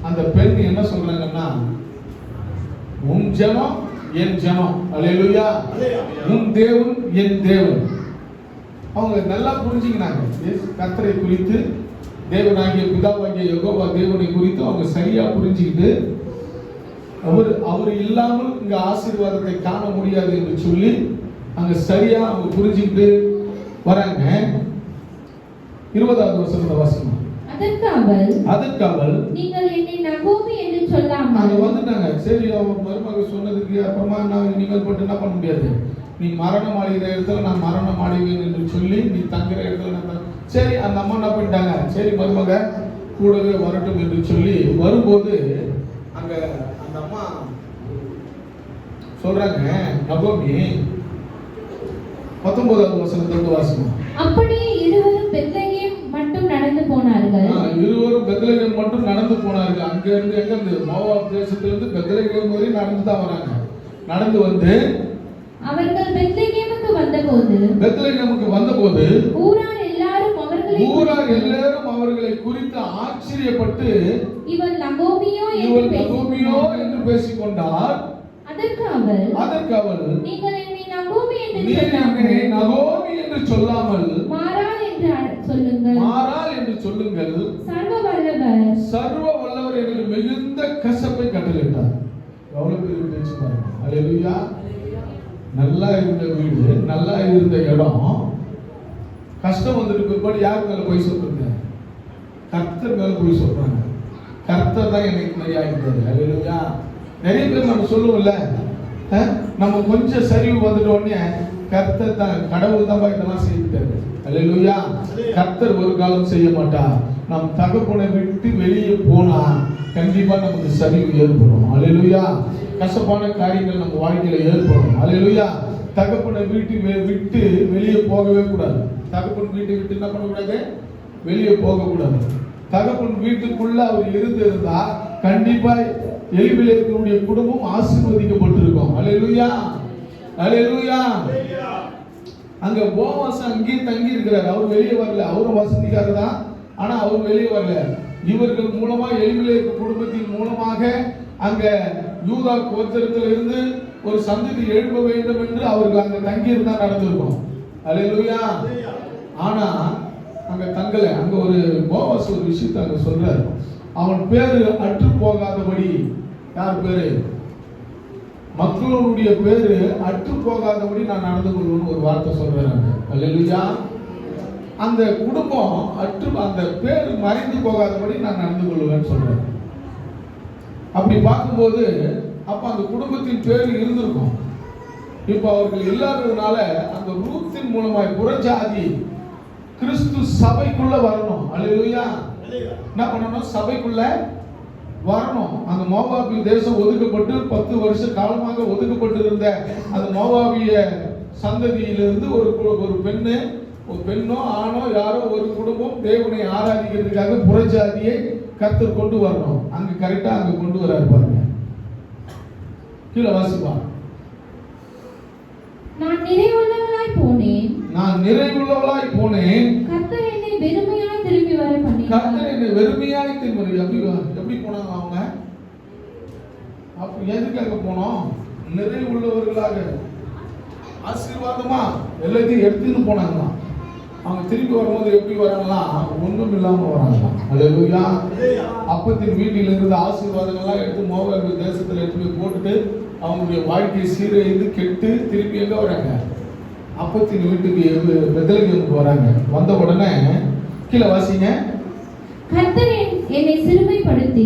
அந்த பெண் என்ன சொல்றாங்கன்னா, உன் ஜனம் என் ஜனம். அல்லேலூயா. உன் தேவன் என் தேவன். அவங்க நல்லா புரிஞ்சுக்கினாங்க. கர்த்தரை குறித்து, தேவனாகிய பிதாவாகிய யெகோவா தேவனை குறித்து அவங்க சரியா புரிஞ்சுக்கிட்டு, அவர் இல்லாமல் இங்க ஆசீர்வாதத்தை காண முடியாது என்று சொல்லி அங்க சரியா அவங்க புரிஞ்சுக்கிட்டு வராங்க. 20வது வசனத்தை வாசிக்கணும். அதற்கு அவள் நீங்கள் என்னை நகோமி என்று சொல்லாமல் அங்க வந்துட்டாங்க. சரி, அவங்க மருமக சொன்னதுக்கு அப்புறமா நான் இனிமேல் போட்டு என்ன பண்ண முடியாது, நீ மரணம் அடைகிற இடத்துல நான் மரணம் அடைவேன் என்று சொல்லி நீ தங்குற இடத்துல நான் சரி. அந்த அம்மா என்ன பண்ணிட்டாங்க, சரி மருமக கூடவே வரட்டும் என்று சொல்லி வரும்போது அங்க அந்த அம்மா சொல்றாங்க, நகோமி 19வது வசனத்தை வாசிக்கணும். அப்படியே இருவரும் பெத்லகேம் மட்டும் நடந்து போனார்கள். இருவரும் பெத்லகேம் மட்டும் நடந்து போனார்கள். அங்க இருந்து எங்க இருந்து, மோவாப் தேசத்திலிருந்து பெத்லகேம் வரை நடந்து தான் வராங்க. நடந்து வந்து அவர்கள் பெத்லகேமுக்கு வந்தபோது ஊரார் எல்லாரும் அவர்களை குறித்து ஆச்சரியப்பட்டு இவள் நகோமியோ என்று பேசிக்கொண்டார். அதற்கு அவள் நீங்கள் என்னை நகோமி என்று சொல்லாமல் மாறாள் என்று சொல்லுங்கள். சர்வ வல்லவர் என்று மிகுந்த கசப்பை கட்டளையிட்டார். எவ்வளவு பெரிய பேச்சு பாருங்க. அல்லேலூயா. நல்லா இருந்த வீடு, நல்லா இருந்த இடம், கஷ்டம் வந்துட்டு பிற்பாடு யார் மேல போய் சொல்றாங்க? கர்த்தர் மேல போய் சொல்றாங்க. கர்த்தர் தான் எனக்கு மரியாதை. அல்லேலூயா. நிறைய பேர் நம்ம சொல்லுவோம்ல, நம்ம கொஞ்சம் சரிவு வந்துட்ட உடனே கர்த்தர் தான், கடவுள் தான் இதெல்லாம் செய்துட்டாரு. அல்லேலூயா. கர்த்தர் ஒரு காலம் செய்ய மாட்டார். நம் தகப்பனை விட்டு வெளியே போனா கண்டிப்பா நமக்கு சரிவு ஏற்படும். அல்லேலூயா. கசப்பான காரியங்கள் நம்ம வாழ்க்கையில ஏற்படும். அல்லேலூயா. தகப்பனை விட்டு வெளியே போகவே கூடாது. தகப்பன் வீட்டை விட்டு என்ன பண்ணக்கூடாது, வெளியே போக கூடாது. தகப்பன் வீட்டுக்குள்ள அவர் இருந்திருந்தா கண்டிப்பா எலிமெலேக்குடைய குடும்பம் ஆசீர்வதிக்கப்பட்டிருக்கும். அல்லேலூயா. அல்லேலூயா. அங்க போவாஸ் அங்கேயே தங்கி இருக்கிறார். அவர் வெளியே வரல. அவரும் வசதிக்காரர் தான், ஆனா அவர் வெளியே வரல. இவர்கள் மூலமா, எலிமெலேக்கு குடும்பத்தின் மூலமாக அங்க யூதா கோத்திரத்தில் இருந்து ஒரு சந்ததி எழுப்ப வேண்டும் என்று அவர்கள் அங்க தங்கி இருந்தா நடந்திருக்கும். அல்லேலூயா. ஆனா அங்க தங்கல. அங்க ஒரு போவாஸ் ஒரு விஷயத்தை அங்க சொல்றாரு. அவன் பேரு அற்று போகாதபடி, யார் பேரு, மக்களுடைய பேரு அற்று போகாதபடி நான் நடந்து கொள்வேன்னு ஒரு வார்த்தை சொல்றாங்க. அல்லேலூயா. அந்த குடும்பம் அந்த பேரு மறைந்து போகாதபடி நான் நடந்து கொள்வேன்னு சொல்றேன். அப்படி பார்க்கும்போது அப்ப அந்த குடும்பத்தின் பேரு இருந்திருக்கும். இப்ப அவர்கள் இல்லாததுனால அந்த ரூத்தின் மூலமாய் புறஜாதி கிறிஸ்து சபைக்குள்ள வரணும். அல்லேலூயா. என்ன பண்ணணும், சபைக்குள்ள வரணும். அந்த மோவாபிய தேசம் ஒதுக்கப்பட்டு 10 வருஷ காலமாக ஒதுக்கப்பட்டு இருந்த அந்த மோவாபிய சந்ததியிலிருந்து ஒரு பெண்ணோ ஆணோ யாரோ ஒரு குடும்பம் தேவனை ஆராதிக்கிறதுக்காக புறஜாதியை கர்த்தர் கொண்டு வரணும். அங்க கரெக்டா அங்க கொண்டு வராரு பாருங்க. கீழே வாசிப்பா. நான் நிறைவுள்ளவளாய் போனேன். கர்த்தர் என்னை வெறுமையாய் திரும்பி வர எப்படி போனாங்க அவங்க? அப்ப எதுக்காக போனோம்? நிறைவுள்ளவர்களாக, ஆசீர்வாதமா எல்லாத்தையும் எடுத்துன்னு போனாங்க. அவங்க திரும்பி வரும்போது எப்படி வராங்களா? ஒண்ணும் இல்லாம வராங்களாம். அல்லேலூயா. அப்பத்தின் வீட்டில் இருந்து ஆசீர்வாதங்கள்லாம் எடுத்து மோவாப் தேசத்துல எடுத்து போய் போட்டுட்டு அவங்களுடைய வாழ்க்கை சீரழிந்து கெட்டு திருப்பி எங்க வராங்க? அப்பத்தின் வீட்டுக்கு பெத்லகேமுக்கு வராங்க. வந்த உடனே கீழே வாசிங்க. கர்த்தர் என்னை சிறுமைப்படுத்தி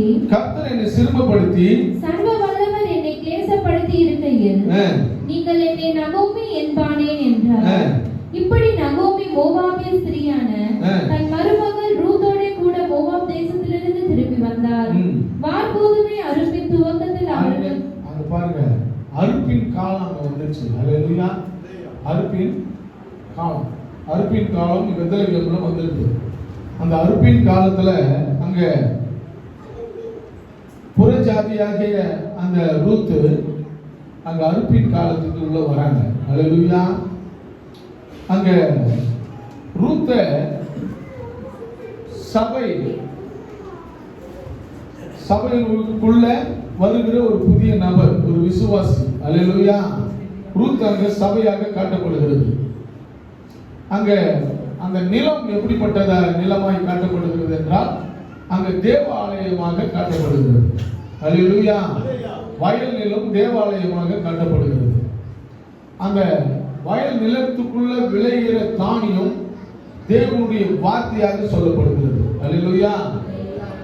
சர்வ வல்லவர் என்னை கிளேசப்படுத்தி இருக்கையில் நீங்கள் என்னை நகோமி என்பானேன் என்றார். இப்படி நகோமி மோவாபிய ஸ்திரியான தன் மருமகள் ரூத்தோட கூட மோவாப் தேசத்திலிருந்து திரும்பி வந்தார். வார்கோதுமை அறுப்பின் துவக்கத்தில் அவர்கள் அங்க பாருங்க, அறுப்பின் காலம் அங்க வந்துச்சு. அல்லேலூயா. அறுப்பின் காலம் பெத்லகேம்ல வந்துருக்கு. அந்த அறுப்பின் காலத்துல அங்க புறஜாதியாகிய அந்த ரூத் அங்க அறுப்பின் காலத்துக்கு உள்ள வராங்க. அல்லேலூயா. அங்க ரூத்த சபைக்குள்ள வருகிற ஒரு புதிய நபர், ஒரு விசுவாசி. அல்லேலூயா. ரூத் அங்க சபையாக காட்டப்படுகிறது. அங்க அந்த நிலம் எப்படிப்பட்டத நிலமாய் காட்டப்படுகிறது என்றால் அங்க தேவாலயமாக காட்டப்படுகிறது. அல்லேலூயா. வயல் நிலம் தேவாலயமாக காட்டப்படுகிறது. அந்த வயல் நிலத்துக்குள்ள விளைகிற தானியம் தேவனுடைய வார்த்தையாக சொல்லப்படுகிறது. அல்லேலூயா.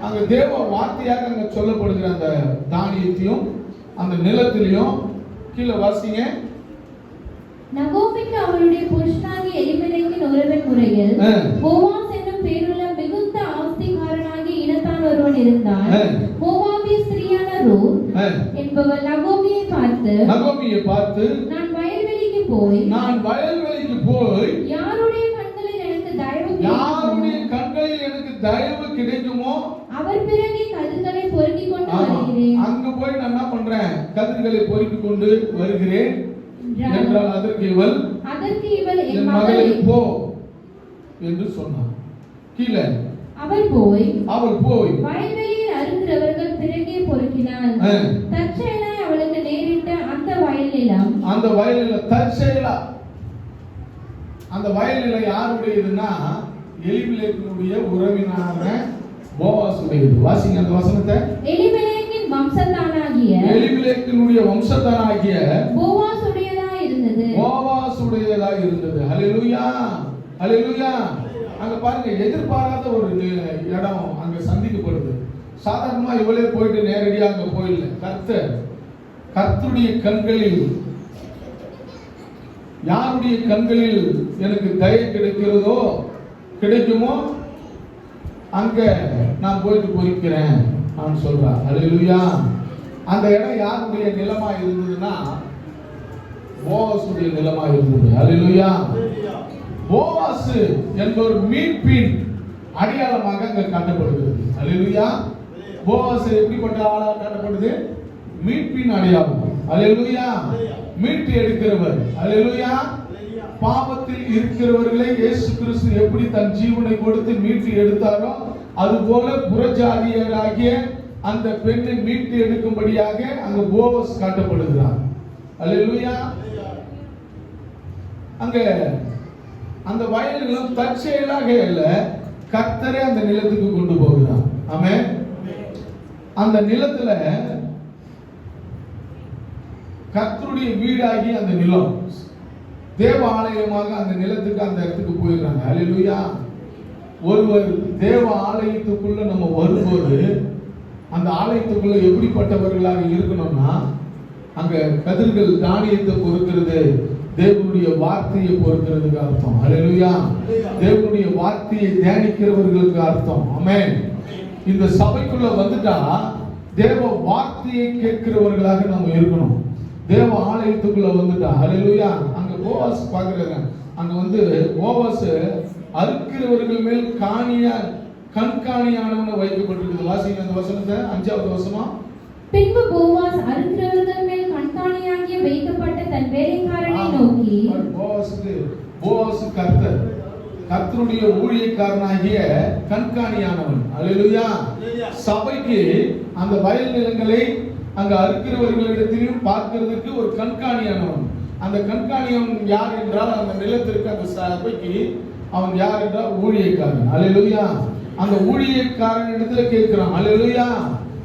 அங்க தேவ வார்த்தையாக அங்க சொல்லப்படுகிற அந்த தானியத்தையும் அந்த நிலத்திலையும் கீழே வாசிங்க. நகோமிக்கு அவளுடைய புருஷனாகிய எலிமெலேக்கின் உறவின் முறையில் போவாஸ் என்னும் பேருள்ள மிகுந்த ஆஸ்திகாரனாகிய இனத்தான் ஒருவன் இருந்தான். மோவாபிய ஸ்திரீயான ரூத் என்பவள் நகோமியை பார்த்து நான் வயல்வெளிக்கு போய் யாருடைய கண்களில் எனக்கு தயவு கிடைக்குமோ அவர் பிறகு கதிர்களை பொறுக்கிக் கொண்டு வருகிறேன். அங்க போய் நான் என்ன பண்றேன்? கதிர்களை பொறுக்கிக் கொண்டு வருகிறேன் என்றால் அதற்கு இவள் என் மகளே போ என்று சொன்னார். கீழே அவள் போய் வயல்வெளியில் அறுக்கிறவர்கள் பிறகே பொறுக்கினாள். தற்செயலாய் அவளுக்கு நேரிட்ட அந்த வயலில் தற்செயலா அந்த வயலில் யாருடையதுன்னா எலிமெலேக்கினுடைய உறவினரான போவாசுடையது. வாசிங்க அந்த வசனத்தை. எலிமெலேக்கினுடைய வம்சத்தானாகிய போவாசுடையதாய் இருந்தது. ஹல்லேலூயா. ஹல்லேலூயா. அங்க பாருங்க, எதிர்பாராத ஒரு இடம் அங்க சந்திக்கப்படுது. சாதாரணமா இவளே போயிட்டு நேரடியா அங்க போயிடல. கர்த்தருடைய கண்களில் யாருடைய கண்களில் எனக்கு தயை கிடைக்குமோ அங்க நான் போயிட்டு பொறிக்கிறேன் நான் சொல்றேன். அல்லேலூயா. அந்த இடம் யாருடைய நிலமா இருந்ததுன்னா போவாசுடைய நிலமா இருந்தது. அல்லேலூயா. போவாஸ் என்பவர் மீட்பின் அடையாளமாக அங்க காட்டப்படுகிறது. அல்லேலூயா. போவாஸ் எப்படிப்பட்ட ஆளாக காட்டப்படுது? மீட்பின் அடையாளம். அல்லேலூயா. மீட்டு எடுக்கிறவர். அல்லேலூயா. பாவத்தில் இருக்கிறவர்களை இயேசு கிறிஸ்து எப்படி தன் ஜீவனை கொடுத்து மீட்டு எடுத்தாரோ அதுபோல புறஜாதியராகிய அந்த பெண்ணை மீட்டு எடுக்கும்படியாக அங்க போவாஸ் காட்டப்படுகிறார். அல்லேலூயா. அங்க அந்த வயல் நிலம் தற்செயலாக இல்ல, கர்த்தரே அந்த நிலத்துக்கு கொண்டு போகிறார். ஆமென். அந்த நிலத்துல கர்த்தருடைய வீடாகி அந்த நிலம் தேவ ஆலயமாக அந்த நிலத்துக்கு அந்த இடத்துக்கு போயிடுறாங்க. அல்லேலூயா. ஒருவர் தேவ ஆலயத்துக்குள்ள நம்ம வரும்போது அந்த ஆலயத்துக்குள்ள எப்படிப்பட்டவர்களாக இருக்கணும்னா அங்க கதிர்கள் தானியத்தை பொறுக்கிறது தேவனுடைய வார்த்தையை பொறுக்கிறதுக்கு அர்த்தம். அல்லேலூயா. தேவனுடைய வார்த்தையை தியானிக்கிறவர்களுக்கு அர்த்தம். ஆமென். இந்த சபைக்குள்ள வந்துட்டா தேவ வார்த்தையை கேட்கிறவர்களாக நம்ம இருக்கணும். தேவ ஆலயத்துக்குள்ள வந்துட்டா அல்லேலூயா. அங்க போவாஸ் பாக்குறாங்க. அங்க வந்து போவாஸ் அறுக்கிறவர்கள் மேல் கண்காணியானவன வைக்கப்பட்டிருக்குது. வாசிங்க அந்த வசனத்தை. 5வது வசனம். பின்பு போவாஸ் அறுக்கிறவர்கள் மேல் கண்காணியாகிய வைக்கப்பட்ட தன் வேலைக்காரனை நோக்கி, போவாஸ் கர்த்தருடைய ஊழியக்காரனாகிய கண்காணியானவன். அல்லேலூயா. சபைக்கு அந்த வயல் நிலங்களை அங்க அறுக்கிறவர்களிடத்திலும் பார்க்கிறதுக்கு ஒரு கண்காணியானவன். அந்த கண்காணியவன் யார் என்றால் அந்த நிலத்திற்கு அந்த சபைக்கு அவன் யார் என்றால் ஊழியக்காரன். அல்லேலூயா. அந்த ஊழியக்காரன் இடத்துல கேட்கிறான். அல்லேலூயா.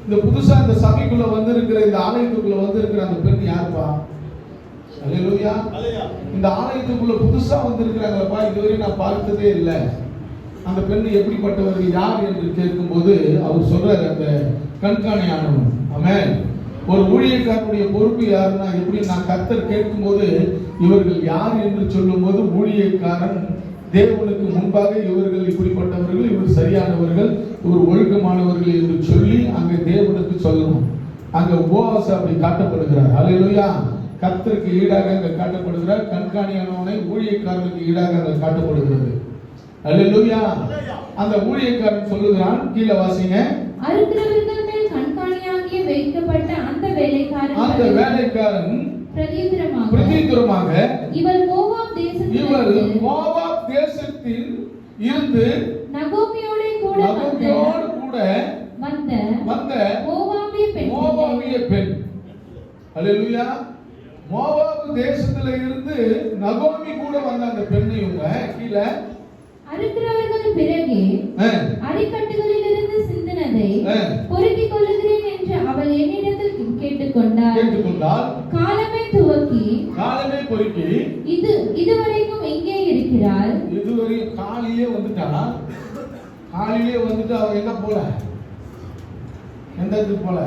இந்த புதுசா இந்த சபைக்குள்ள வந்திருக்கிற இந்த ஆலயத்துக்குள்ள வந்திருக்கிற அந்த பெண் யாருப்பா? அல்லேலூயா. இந்த ஆலயத்துக்குள்ள புதுசா வந்திருக்கிறாங்களப்பா, இதுவரை நான் பார்த்ததே இல்லை. அந்த பெண் எப்படிப்பட்டவர்கள் யார் என்று கேட்கும்போது அவர் சொல்றாரு அந்த கண்காணியானவன். ஆமென். ஒரு ஊழியக்காரனுடைய பொறுப்பு யாருன்னா எப்படி நான் கர்த்தர் கேட்கும்போது இவர்கள் யார் என்று சொல்லும்போது ஊழியக்காரன் தேவனுக்கு முன்பாக இவர்கள் இப்படிப்பட்டவர்கள், இவர் சரியானவர்கள், இவர் ஒழுக்கமானவர்கள் என்று சொல்லி அங்க தேவனுக்கு சொல்லணும். அங்க போவாஸ் அப்படி காட்டப்படுகிறார். அல்லேலூயா. கர்த்தருக்கு ஈடாக அங்க காட்டப்படுகிறார். கண்காணியானவனை ஊழியக்காரனுக்கு ஈடாக அங்க காட்டப்படுகிறது. அல்லேலூயா. அந்த ஊழியக்காரன் சொல்லுகிறான். கீழே வாசிங்க. அறுக்கிறவர்கள் மேல் கண்காணியாகிய வைக்கப்பட்ட அந்த வேலைக்காரன் பிரதியுத்தரமாக இவள் மோவாப் தேசத்தில் இருந்து நகோமியோடு கூட வந்த மோவாபிய பெண். அல்லேலூயா. மோவாபு தேசத்துல இருந்து நகோமி கூட வந்த அந்த பெண்ணை இவங்க கீழே அறுக்கிறவர்கள் பிறகே அடிக்கட்டுகளிலிருந்து சிந்தினதை பொறுக்கிக் கொள்ளுகிறேன் என்று அவள் என்னிடத்தில் கேட்டுக்கொண்டாள். காலமே பொறுக்கி இதுவரைக்கும் இங்கே இருக்கிறாள். இதுவரை காலையே வந்துட்டா. காலையே வந்துட்டு அவ எங்க போல? எந்த இடத்துக்கு போல?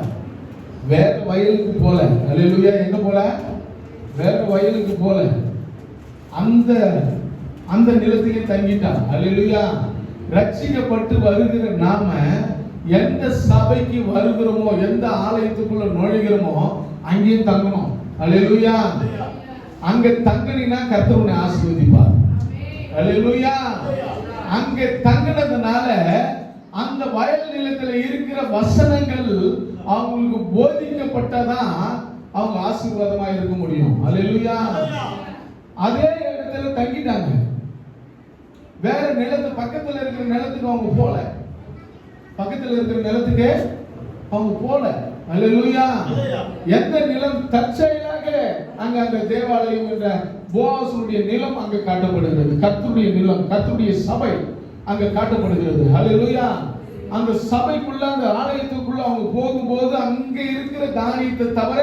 வேற வயலுக்கு போல. அல்லேலூயா. எங்க போல? வேற வயலுக்கு போல. அந்த நிலத்திலே தங்கிட்டா. அல்லேலூயா. ரட்சிக்கப்பட்டு வருகிற நாம எந்த சபைக்கு வருகிறோமோ, எந்த ஆலயத்துக்குள்ள நுழைகிறோமோ அங்கேயும் தங்கணும். அல்லேலூயா. அங்க தங்கினா கர்த்தர் உன்னை ஆசீர்வதிப்பார். அல்லேலூயா. அங்க தங்கினதுனால அந்த வயல் நிலத்துல இருக்கிற வசனங்கள் அவங்களுக்கு போதிக்கப்பட்டதான் அவங்க ஆசீர்வாதமா இருக்க முடியும். அல்லேலூயா. அதே இடத்துல தங்கிட்டாங்க. வேற நிலத்து பக்கத்துல இருக்கிற நிலத்துக்கு அவங்க போல. பக்கத்துல இருக்கிற நிலத்துக்கு அவங்க போல. அல்லேலூயா. எந்த நிலம் தற்செயலாக அங்க அந்த தேவாலயம் என்ற போவாசுடைய நிலம் அங்க காட்டப்படுகிறது. கர்த்தருடைய நிலம், கர்த்தருடைய சபை அங்க காட்டப்படுகிறது. அல்லேலூயா. அந்த சபைக்குள்ள, அந்த ஆலயத்துக்குள்ள அவங்க போகும்போது அங்க இருக்கிற தானியத்தை தவிர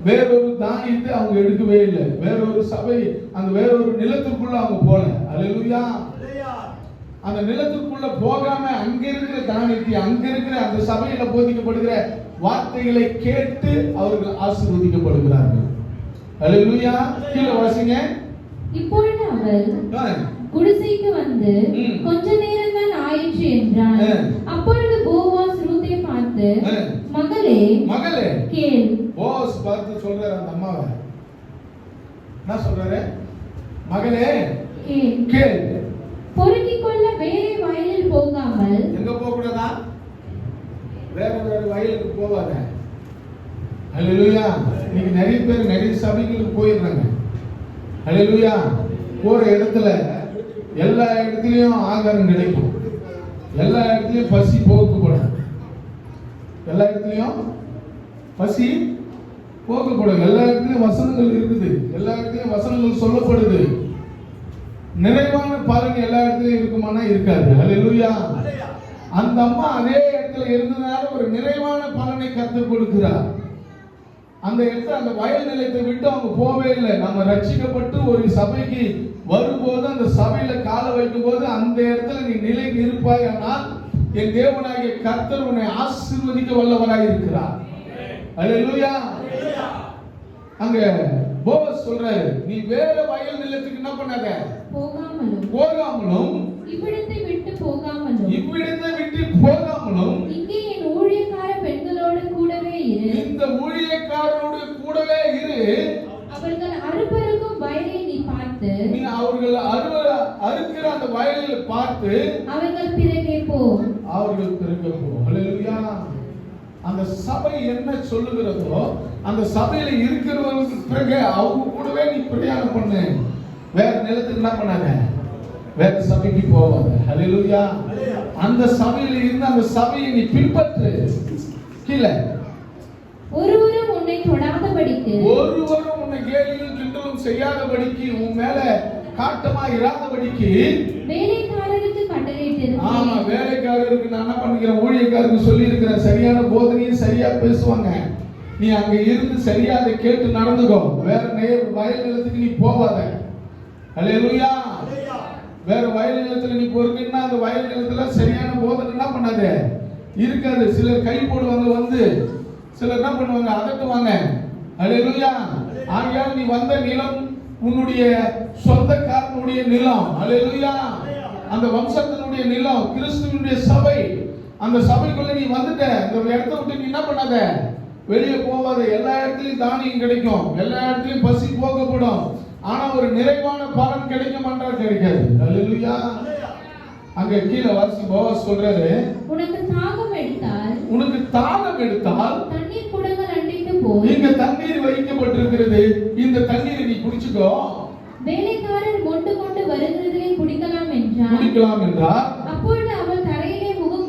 வேறொரு தானியத்தை அவங்க எடுக்கவே இல்லை. வேறொரு சபை, அந்த வேறொரு நிலத்துக்குள்ள அவங்க போல. அல்லேலூயா. அந்த நிலத்துக்குள்ள போகாம அங்க இருக்கிற தானியத்தை, அங்க இருக்கிற அந்த சபையில போதிக்கப்படுகிற வார்த்தைகளை கேட்டு அவர்கள் ஆசீர்வதிக்கப்படுகிறார்கள். அல்லேலூயா. கீழே வாசிங்க. இப்பொழுது அவள் குடிசைக்கு வந்து கொஞ்ச நேரம் தான் ஆயிற்று என்றான். அப்பொழுது போவாஸ் ரூத்தை பார்த்து, மகளே கேள். போவாஸ் பார்த்து சொல்றாரு அந்த அம்மாவை. என்ன சொல்றாரு? மகளே கேள். பொறுக்கிக் கொள்ள வேற வயலில் போகாமல். எங்க போக கூடாதா? வேற வயலுக்கு போவாத. அல்லேலூயா. இன்னைக்கு நிறைய பேர் நிறைய சபைகளுக்கு போயிடுறாங்க. அல்லேலூயா. போற இடத்துல எல்லா இடத்துலயும் ஆகாரம் கிடைக்கும். எல்லா இடத்துலயும் பசி போக்கப்படும். எல்லா இடத்துலயும் பசி போக்கப்படும். எல்லா இடத்துலயும் வசனங்கள் இருக்குது. எல்லா இடத்துலயும் வசனங்கள் சொல்லப்படுது. நிறைவான பலன் எல்லா இடத்துலயும் இருக்குமானா இருக்காது. அல்லேலூயா. அந்த அம்மா அதே இடத்துல இருந்ததால ஒரு நிறைவான பலனை கற்றுக் கொடுக்கிறார். அந்த இடத்துல அந்த வயல் நிலத்தை விட்டு அவங்க போவே இல்லை. நம்ம ரட்சிக்கப்பட்டு ஒரு சபைக்கு வரும்போது, அந்த சபையில கால வைக்கும் போது அந்த இடத்துல நீ நிலை இருப்பாய். ஆனால் என் தேவனாகிய கர்த்தர் உன்னை ஆசீர்வதிக்க வல்லவராய் இருக்கிறார். அல்லேலூயா. அங்க போவாஸ் சொல்றாரு, நீ வேற வயல் நிலத்துக்கு என்ன பண்ணாத? போகாமலும் இவ்விடத்தை விட்டு போகாமலும் இங்கே என் ஊழியக்கார பெண்களோடு கூடவே இரு. இந்த ஊழியக்காரனோடு கூடவே இரு. அவர்கள் அறுப்பருக்கும் வயலை நீ பார்த்து, நீ அவர்கள் அறுக்கிற அந்த வயலை பார்த்து அவர்கள் பிறகே போ. அல்லேலூயா. அந்த சபை என்ன சொல்லுகிறதோ அந்த சபையில இருக்கிறவங்களுக்கு பிறகு அவங்க கூடவே நீ பிரயாணம் பண்ணு. வேற நிலத்துக்கு என்ன பண்ணாத? வேற சபைக்கு போவாத. அல்லேலூயா. அந்த சபையில இருந்து அந்த சபையை நீ பின்பற்று. கீழே ஒருவரும் உன்னை தொடாதபடிக்கு, ஒருவரும் உன்னை கேலியும் கிண்டலும் செய்யாதபடிக்கு, உன் மேல காட்டமா இராதபடிக்கு வேலைக்காரருக்கு கட்டளையிட்டிருக்கிறேன். ஆமா, வேலைக்காரருக்கு நான் என்ன பண்ணிக்கிறேன்? ஊழியக்காரருக்கு சொல்லி இருக்கிறேன். சரியான போதனையும் சரியா பேசுவாங்க. நீ அங்க இருந்து சரியா அதை கேட்டு நடந்துக்கோ. வேற வயல் நிலத்துக்கு நீ போவாத. அல்லேலூயா. வேற வயல் நிலத்துல நீ போறீங்கன்னா அந்த வயல் நிலத்துல சரியான போதனை என்ன பண்ணாத இருக்காது. சிலர் கை போடுவாங்க, வந்து சிலர் என்ன பண்ணுவாங்க? அதட்டுவாங்க. அல்லேலூயா. ஆகையால் நீ வந்த நிலம் உன்னுடைய சொந்தக்காரனுடைய நிலம். அல்லேலூயா. அந்த வம்சத்தினுடைய நிலம், கிறிஸ்துவினுடைய சபை. அந்த சபைக்குள்ள நீ வந்துட்ட. இந்த இடத்தை விட்டு நீ என்ன பண்ணாத? வெளியே போவாத. எல்லா இடத்துலயும் தானியம் கிடைக்கும். எல்லா இடத்துலயும் பசி போக்கப்படும். ஆனா ஒரு நிறைவான பலன் கிடைக்கும் என்றால் கிடைக்காது. அல்லேலூயா. அங்க கீழே வாசி போவாஸ் சொல்றாரு, உனக்கு தாகம் எடுத்தால் தண்ணீர் குடங்கள் அண்டைக்கு போ. இங்க தண்ணீர் வைக்கப்பட்டிருக்கிறது. இந்த தண்ணீரை நீ குடிச்சுக்கோ. வேலைக்காரர் மொண்டு கொண்டு வருகிறதிலே குடிக்கலாம் என்றார். அப்பொழுது அவள் தரையிலே முகம்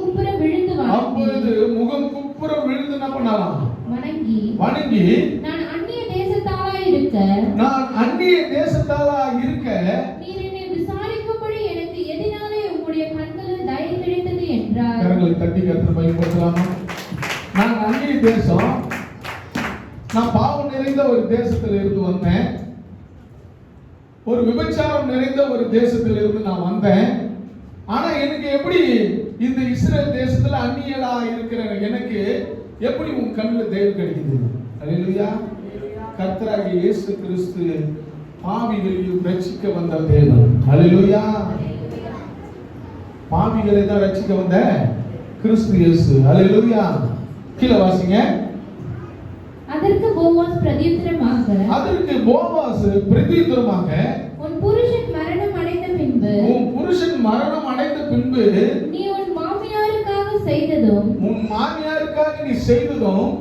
குப்புற விழுந்து என்ன பண்ணாராம்? வணங்கி நான் அந்நிய தேசத்தாளாய் இருக்க இருக்க நான் அந்நிய தேசத்தாளா இருக்க நீர் என்னை விசாரிக்கும்படி எனக்கு எதினாலே உம்முடைய கண்களில் தயவு கிடைத்தது என்றார். கரங்களை தட்டி கர்த்தரை பயன்படுத்தலாமா? நான் அந்நிய தேசம், நான் பாவம் நிறைந்த ஒரு தேசத்தில் இருந்து வந்தேன். ஒரு விபச்சாரம் நிறைந்த ஒரு தேசத்தில் இருந்து நான் வந்தேன். ஆனா எனக்கு எப்படி இந்த இஸ்ரேல் தேசத்துல அந்நியலா இருக்கிற எனக்கு எப்படி உன் கண்ணில் தயவு கிடைக்குது? அல்லேலூயா. கர்த்தராகிய இயேசு கிறிஸ்து பாவிகளையும் ரட்சிக்க வந்த தேவன். அல்லேலூயா. பாவிகளை தான் ரட்சிக்க வந்த கிறிஸ்து இயேசு. அல்லேலூயா. கீழே வாசிங்க. அதற்கு போவாஸ் பிரதியுத்தரமாக உன் புருஷன் மரணம் அடைந்த பின்பு நீ உன் மாமியாருக்காக செய்ததும்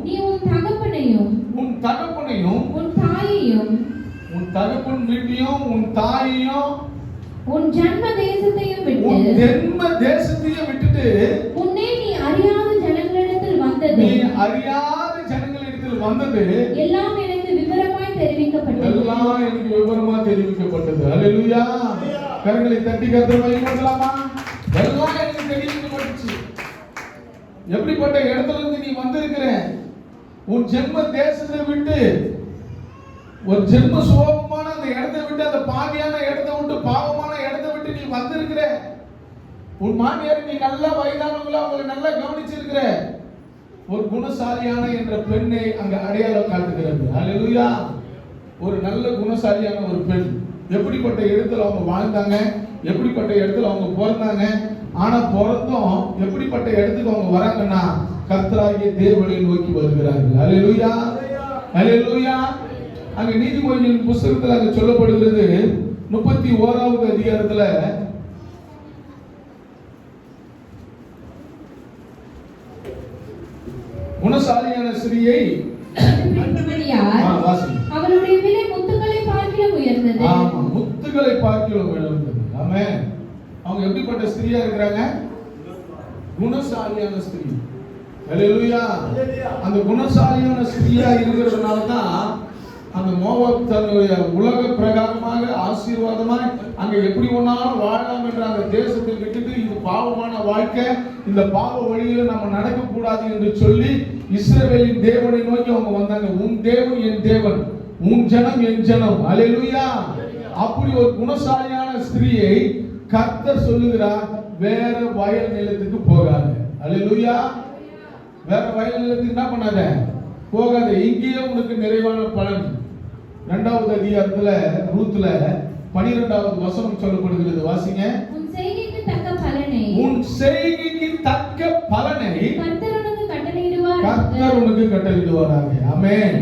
நீ உன் தகப்பனையும் உன் தகப்பன் வீட்டையும் உன் தாயையும் உன் ஜன்ம தேசத்தையும் விட்டுட்டு முன்னே நீ அறியாத ஜனங்களிடத்தில் வந்தது எல்லாம் எனக்கு விவரமாய் தெரிவிக்கப்பட்டது. அல்லேலூயா. கரங்களை தட்டி கர்த்தரை மகிமைப்படுத்தலாமா? எல்லாம் எனக்கு தெரிவிக்கப்பட்டுச்சு. எப்படிப்பட்ட இடத்துல இருந்து நீ வந்திருக்கிற? உன் ஜென்ம தேசத்தை விட்டு, ஒரு ஜென்ம சுபாவமான அந்த இடத்தை விட்டு, அந்த பாவியான இடத்தை விட்டு, பாவமான இடத்தை விட்டு நீ வந்திருக்கிற. உன் மாமியார் நீ நல்லா வயதானவங்களா அவங்களை நல்லா கவனிச்சிருக்கிற. ஒரு குணசாலியான என்ற பெண்ணை அங்க அடையாளம் காட்டுகிறது. அல்லேலூயா. ஒரு நல்ல குணசாலியான ஒரு பெண். எப்படிப்பட்ட இடத்துல அவங்க வாழ்ந்தாங்க, எப்படிப்பட்ட இடத்துல அவங்க பிறந்தாங்க. ஆனா பிறந்தும் எப்படிப்பட்ட இடத்துக்கு அவங்க வராங்கன்னா கர்த்தராகிய தேவனை நோக்கி வருகிறார்கள். அல்லேலூயா. அல்லேலூயா. அங்க நீதிமொழியின் புத்தகத்துல அங்க சொல்லப்படுகிறது 31வது அதிகாரத்துல குணசாலியான ஸ்திரியை அவளுடைய விலை முத்துக்களை பார்க்கிலும் உயர்ந்தது. ஆமா, முத்துக்களை பார்க்கிலும் உயர்ந்தது. ஆமென். அவங்க எப்படிப்பட்ட ஸ்திரியா இருக்கிறாங்க? குணசாலியான ஸ்திரீ. அல்லேலூயா. அந்த குணசாலியான ஸ்திரியா இருக்கிறதுனால தான் அந்த மோவாப் தன்னுடைய உலக பிரகாரமாக ஆசீர்வாதமாய் அங்க எப்படி ஒன்னாலும் வாழலாம் என்ற அந்த தேசத்தை விட்டுட்டு இது பாவமான வாழ்க்கை, இந்த பாவ வழியில நம்ம நடக்க கூடாது என்று சொல்லி இஸ்ரவேலின் தேவனை நோக்கி அவங்க வந்தாங்க. உன் தேவன் என் தேவன், உன் ஜனம் என் ஜனம். அல்லேலூயா. அப்படி ஒரு குணசாலியான ஸ்திரியை கர்த்தர் சொல்லுகிறார், வேற வயல் நிலத்துக்கு போகாத. அல்லேலூயா. வேற வயல் நிலத்துக்கு என்ன பண்ணாத? போகாத. இங்கேயே உனக்கு நிறைவான பலன். 2வது அதிகாரத்துல ரூத்ல 12வது வசனம் சொல்லப்படுகிறது. வாசிங்க. உன் செய்கைக்கு தக்க பலனை கர்த்தர் உனக்கு கட்டளையிடுவாராக. ஆமென்.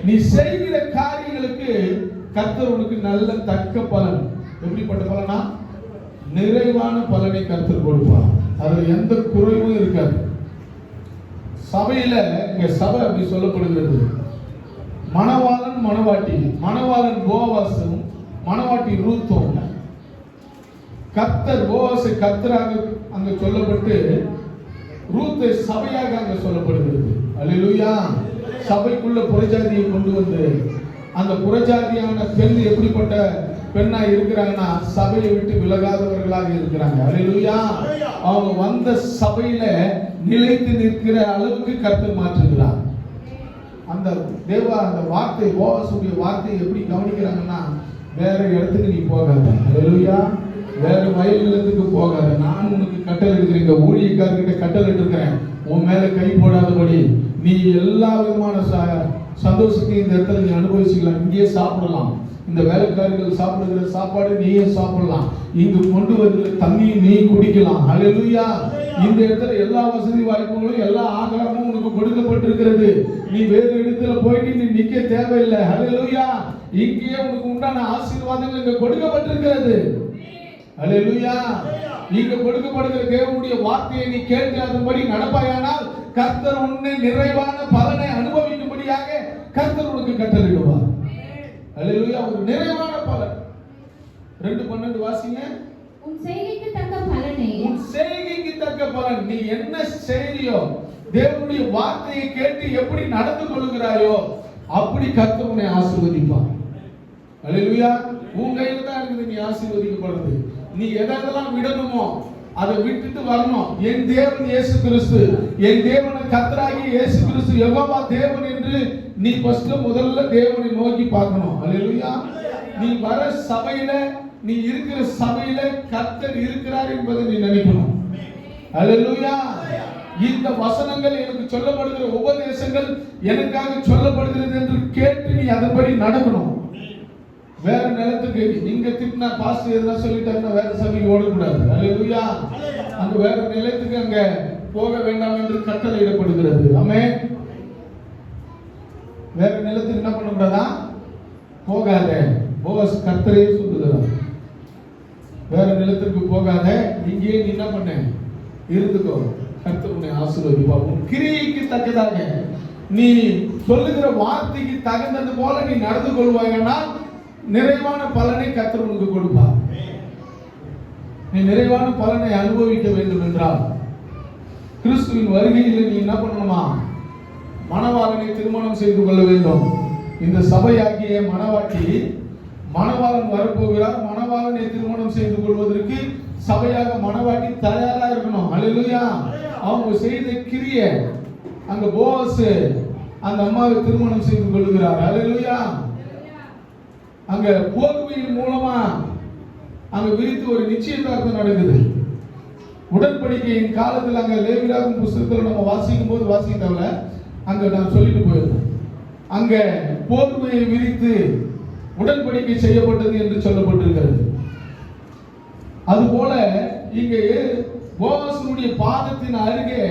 நீ செய்கிற காரியங்களுக்கு கர்த்தர் உனக்கு நல்ல தக்க பலன். எப்படிப்பட்ட பலனா? நிறைவான பலனை கர்த்தர் கொடுப்பார். அதுல எந்த குறைவும் இருக்காது. சபையில இங்க சபை அப்படி சொல்லப்படுகிறது. மணவாளன் மணவாட்டி, மணவாளன் போவாசும் மணவாட்டி ரூத்தும். கர்த்தர் போவாசை கர்த்தராக அங்க சொல்லப்பட்டு ரூத்தை சபையாக அங்க சொல்லப்படுகிறது. அல்லேலூயா. சபைக்குள்ள புறஜாதியை கொண்டு வந்து அந்த புறஜாதியான பெண் எப்படிப்பட்ட பெண்ணா இருக்கிறாங்கன்னா சபையை விட்டு விலகாதவர்களாக இருக்கிறாங்க. அல்லேலூயா. அவங்க வந்த சபையில நிலைத்து நிற்கிற அளவுக்கு கர்த்தர் மாற்றுகிறார். அந்த அந்த வார்த்தை, போவாசுடைய வார்த்தையை எப்படி கவனிக்கிறாங்கன்னா, வேற இடத்துக்கு நீ போகாத. அல்லேலூயா. வேற வயல் நிலத்துக்கு போகாத. நான் உனக்கு கட்டளை எடுக்கிறேன், ஊழியக்காரர்கிட்ட கட்டளை எடுக்கிறேன், உன் மேல கை போடாதபடி நீ எல்லா விதமான சந்தோஷத்தையும் இந்த இடத்துல நீ அனுபவிச்சுக்கலாம். இங்கேயே சாப்பிடலாம். இந்த வேலைக்காரர்கள் சாப்பிடுகிற சாப்பாடு நீயே சாப்பிடலாம். இங்கு கொண்டு வருகிற தண்ணி நீ குடிக்கலாம். அல்லேலூயா. இந்த இடத்துல எல்லா வசதி வாய்ப்புகளும் எல்லா ஆகாரமும் உனக்கு கொடுக்கப்பட்டிருக்கிறது. நீ வேறு இடத்துல போயிட்டு நீ நிக்க தேவையில்லை. அல்லேலூயா. இங்கேயே உனக்கு உண்டான ஆசீர்வாதங்கள் இங்க கொடுக்கப்பட்டிருக்கிறது. அல்லேலூயா. இங்க கொடுக்கப்படுகிற தேவனுடைய வார்த்தையை நீ கேட்டு அதன்படி நடப்பாயானால் கர்த்தர் உன்னை நிறைவான பலனை அனுபவிக்கும்படியாக கர்த்தர் உனக்கு கட்டளையிடுவார். அல்லேலூயா. ஒரு நிறைவான பலன். 2:12 வாசிங்க. உன் செய்கைக்கு தக்க பலனை, உன் செய்கைக்கு தக்க பலன். நீ என்ன செய்றியோ, தேவனுடைய வார்த்தையை கேட்டு எப்படி நடந்து கொள்கிறாயோ அப்படி கர்த்தர் உன்னை ஆசீர்வதிப்பார். அல்லேலூயா. உன் கையில தான் இருக்குது நீ ஆசீர்வதிக்கப்படுறது. நீ எதெல்லாம் விடணுமோ அதை விட்டுட்டு வரணும். என் தேவன் இயேசு கிறிஸ்து, என் தேவனை கர்த்தராகிய இயேசு கிறிஸ்து யெகோவா தேவன் என்று நீ முதல்ல தேவனை நோக்கி பார்க்கணும். அல்லேலூயா. நீ வர சபையில, நீ இருக்கிற சபையில கர்த்தர் இருக்கிறார் என்பதை நீ நினைக்கணும். அல்லேலூயா. இந்த வசனங்கள் எனக்கு சொல்லப்படுகிற உபதேசங்கள் எனக்காக சொல்லப்படுகிறது என்று கேட்டு நீ அதன்படி நடக்கணும். வேற நிலத்துக்கு இங்க திட்டினா பாஸ்டர் எதுனா சொல்லிட்டாருன்னா வேற சபைக்கு ஓடக்கூடாது. அல்லேலூயா. அங்க வேற நிலத்துக்கு அங்க போக வேண்டாம் என்று கட்டளையிடப்படுகிறது. ஆமென். வேற நிலத்துக்கு என்ன பண்ணக்கூடாதா? போகாத. போவாஸ் கர்த்தரே சொல்லுகிறார், வேற நிலத்திற்கு போகாத, இங்கே நீ என்ன பண்ண, இருந்துக்கோ, கர்த்தர் உன்னை ஆசீர்வதிப்பார். உன் கிரியைக்கு தக்கதாக, நீ சொல்லுகிற வார்த்தைக்கு தகுந்தது போல நீ நடந்து கொள்வாயானால் நிறைவான பலனை கர்த்தர் உனக்கு கொடுப்பார். நீ நிறைவான பலனை அனுபவிக்க வேண்டும் என்றால் கிறிஸ்துவின் வருகையில் நீ என்ன பண்ணணுமா? மணவாளனை திருமணம் செய்து கொள்ள வேண்டும். இந்த சபையாகிய மணவாட்டி, மணவாளன் வரப்போகிறார். மணவாளனை திருமணம் செய்து கொள்வதற்கு சபையாக மணவாட்டி தயாரா இருக்கணும். அல்லேலூயா. அவங்க செய்த கிரியை, அங்க போவாஸ் அந்த அம்மாவை திருமணம் செய்து கொள்கிறார். அல்லேலூயா. அங்க போர்வையின் மூலமா அங்க விரித்து ஒரு நிச்சயதார்த்தம் நடக்குது. உடன்படிக்கையின் காலத்தில் அங்க லேவியராகமம் புத்தகத்தில் நம்ம வாசிக்கும் போது வாசிக்கல, அங்க நான் சொல்லிட்டு போயிருந்தேன். அங்க போர்வையை விரித்து உடன்படிக்கை செய்யப்பட்டது என்று சொல்லப்பட்டிருக்கிறது. அதுபோல இங்கே போவாசுடைய பாதத்தின் அருகே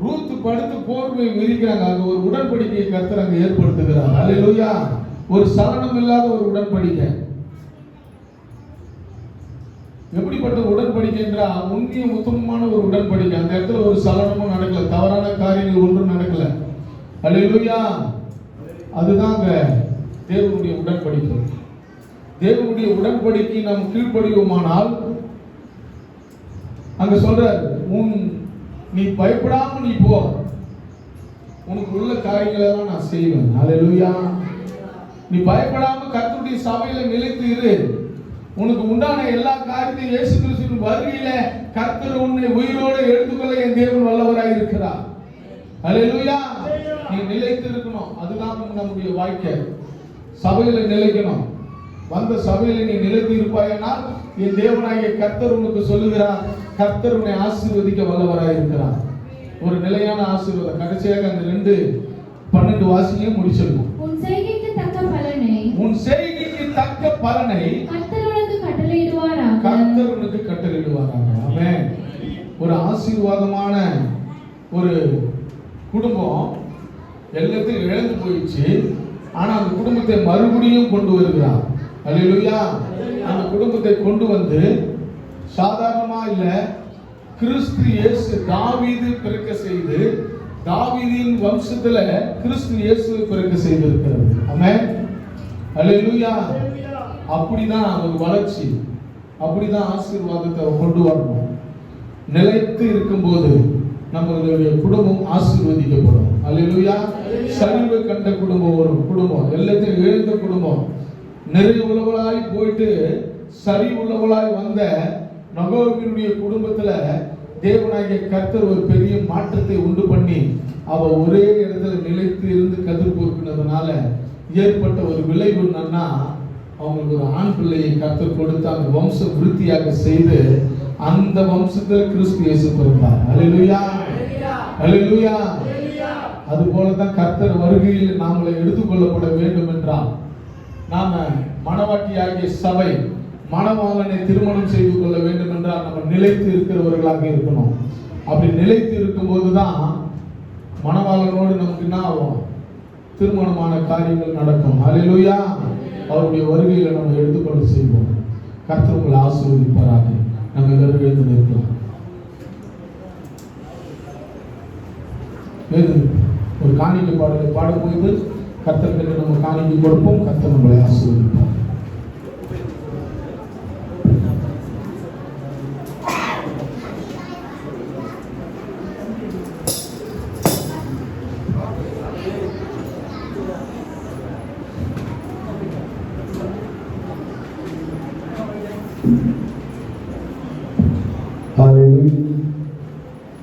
ரூத் படுத்து போர்வை விரிக்கிறாங்க. அங்க ஒரு உடன்படிக்கையை கர்த்தர் அங்க ஏற்படுத்துகிறார். அல்லேலூயா. ஒரு சலனம் இல்லாத ஒரு உடன்படிக்கை. எப்படிப்பட்ட உடன்படிக்கை என்றால் உண்மையும் உத்தமமான ஒரு உடன்படிக்கை. அந்த இடத்துல ஒரு சலனமும் நடக்கல, தவறான காரியங்கள் ஒன்றும் நடக்கல. அல்லேலூயா. அதுதான் தேவனுடைய உடன்படிக்கை. தேவனுடைய உடன்படிக்கை நாம் கீழ்ப்படிவோமானால் அங்க சொல்ற, நீ பயப்படாம நீ போ, உனக்கு உள்ள காரியங்களை எல்லாம் நான் செய்வேன். அல்லேலூயா. நீ பயப்படாம கர்த்தருடைய சபையில நிலைத்து இரு. உனக்கு உண்டான எல்லா காரியத்தையும் இயேசு கிறிஸ்துவின் வருகையில கர்த்தர் உன்னை உயிரோடு எடுத்துக்கொள்ள என் தேவன் வல்லவராய் இருக்கிறார். அல்லேலூயா. நீ நிலைத்து இருக்கணும். அதுதான் நம்முடைய வாழ்க்கை. சபையில நிலைக்கணும். வந்த சபையில நீ நிலைத்து இருப்பாயனால் என் தேவனாகிய கர்த்தர் உனக்கு சொல்லுகிறார், கர்த்தர் உன்னை ஆசீர்வதிக்க வல்லவராய் இருக்கிறார். ஒரு நிலையான ஆசீர்வாதம். கடைசியாக அந்த 2:12 வாசிக்கையும் முடிச்சிடணும். உன் செய்கைக்கு தக்க பலனை, உன் செய்கைக்கு தக்க பலனை கர்த்தர் உனக்கு கட்டளையிடுவாராக. கர்த்தர் உனக்கு கட்டளையிடுவாராக. ஆமென். ஒரு ஆசீர்வாதமான ஒரு குடும்பம் எல்லாத்தையும் இழந்து போயிடுச்சு. ஆனா அந்த குடும்பத்தை மறுபடியும் கொண்டு வருகிறார். அல்லேலூயா. அந்த குடும்பத்தை கொண்டு வந்து சாதாரணமா இல்ல, கிறிஸ்து இயேசு தாவீது பிறக்க செய்து, தாவீதின் வம்சத்துல கிறிஸ்து இயேசுவை பிறக்க செய்திருக்கிறது. ஆமென். அல்லேலூயா. அப்படிதான் ஒரு வளர்ச்சி, அப்படிதான் ஆசீர்வாதத்தை கொண்டு வரணும். நிலைத்து இருக்கும்போது நம்மளுடைய குடும்பம் ஆசீர்வதிக்கப்படும். அல்லேலூயா. சரிவு கண்ட குடும்பம், ஒரு குடும்பம் எல்லாத்தையும் இழந்த குடும்பம், நிறைய உள்ளவளாய் போயிட்டு சரி உள்ளவளாய் வந்த நகோமியுடைய குடும்பத்துல தேவனாகிய கர்த்தர் ஒரு பெரிய மாற்றத்தை உண்டு பண்ணி அவ ஒரே இடத்துல நிலைத்து இருந்து கதிர் பொறுப்பினதுனால ஏற்பட்ட ஒரு விளைவு என்னன்னா, அவங்களுக்கு ஒரு ஆண் பிள்ளையை கர்த்தர் கொடுத்து அந்த வம்ச விருத்தியாக செய்து அந்த வம்சத்துல கிறிஸ்து இயேசு பிறந்தார். அல்லேலூயா. அல்லேலூயா. அது போலதான் கர்த்தர் வருகையில் நாமளை எடுத்துக்கொள்ளப்பட வேண்டும் என்றால் நாம மணவாட்டியாகிய சபை மணவாளனை திருமணம் செய்து கொள்ள வேண்டும் என்றால் நம்ம நிலைத்து இருக்கிறவர்களாக இருக்கணும். அப்படி நிலைத்து இருக்கும் போதுதான் மணவாளனோடு நமக்கு என்ன ஆகும்? திருமணமான காரியங்கள் நடக்கும். அல்லேலூயா. அவருடைய வருகையில நம்ம எடுத்துக்கொள்ள செய்வோம். கர்த்தர் உங்களை ஆசீர்வதிப்பாராக. நம்ம எல்லாரும் எழுந்து நிற்கலாம். ஒரு காணிக்கை பாடலை பாடும்போது கர்த்தருக்கு நம்ம காணிக்கை கொடுப்போம். கர்த்தர் உங்களை ஆசீர்வதிப்பார்.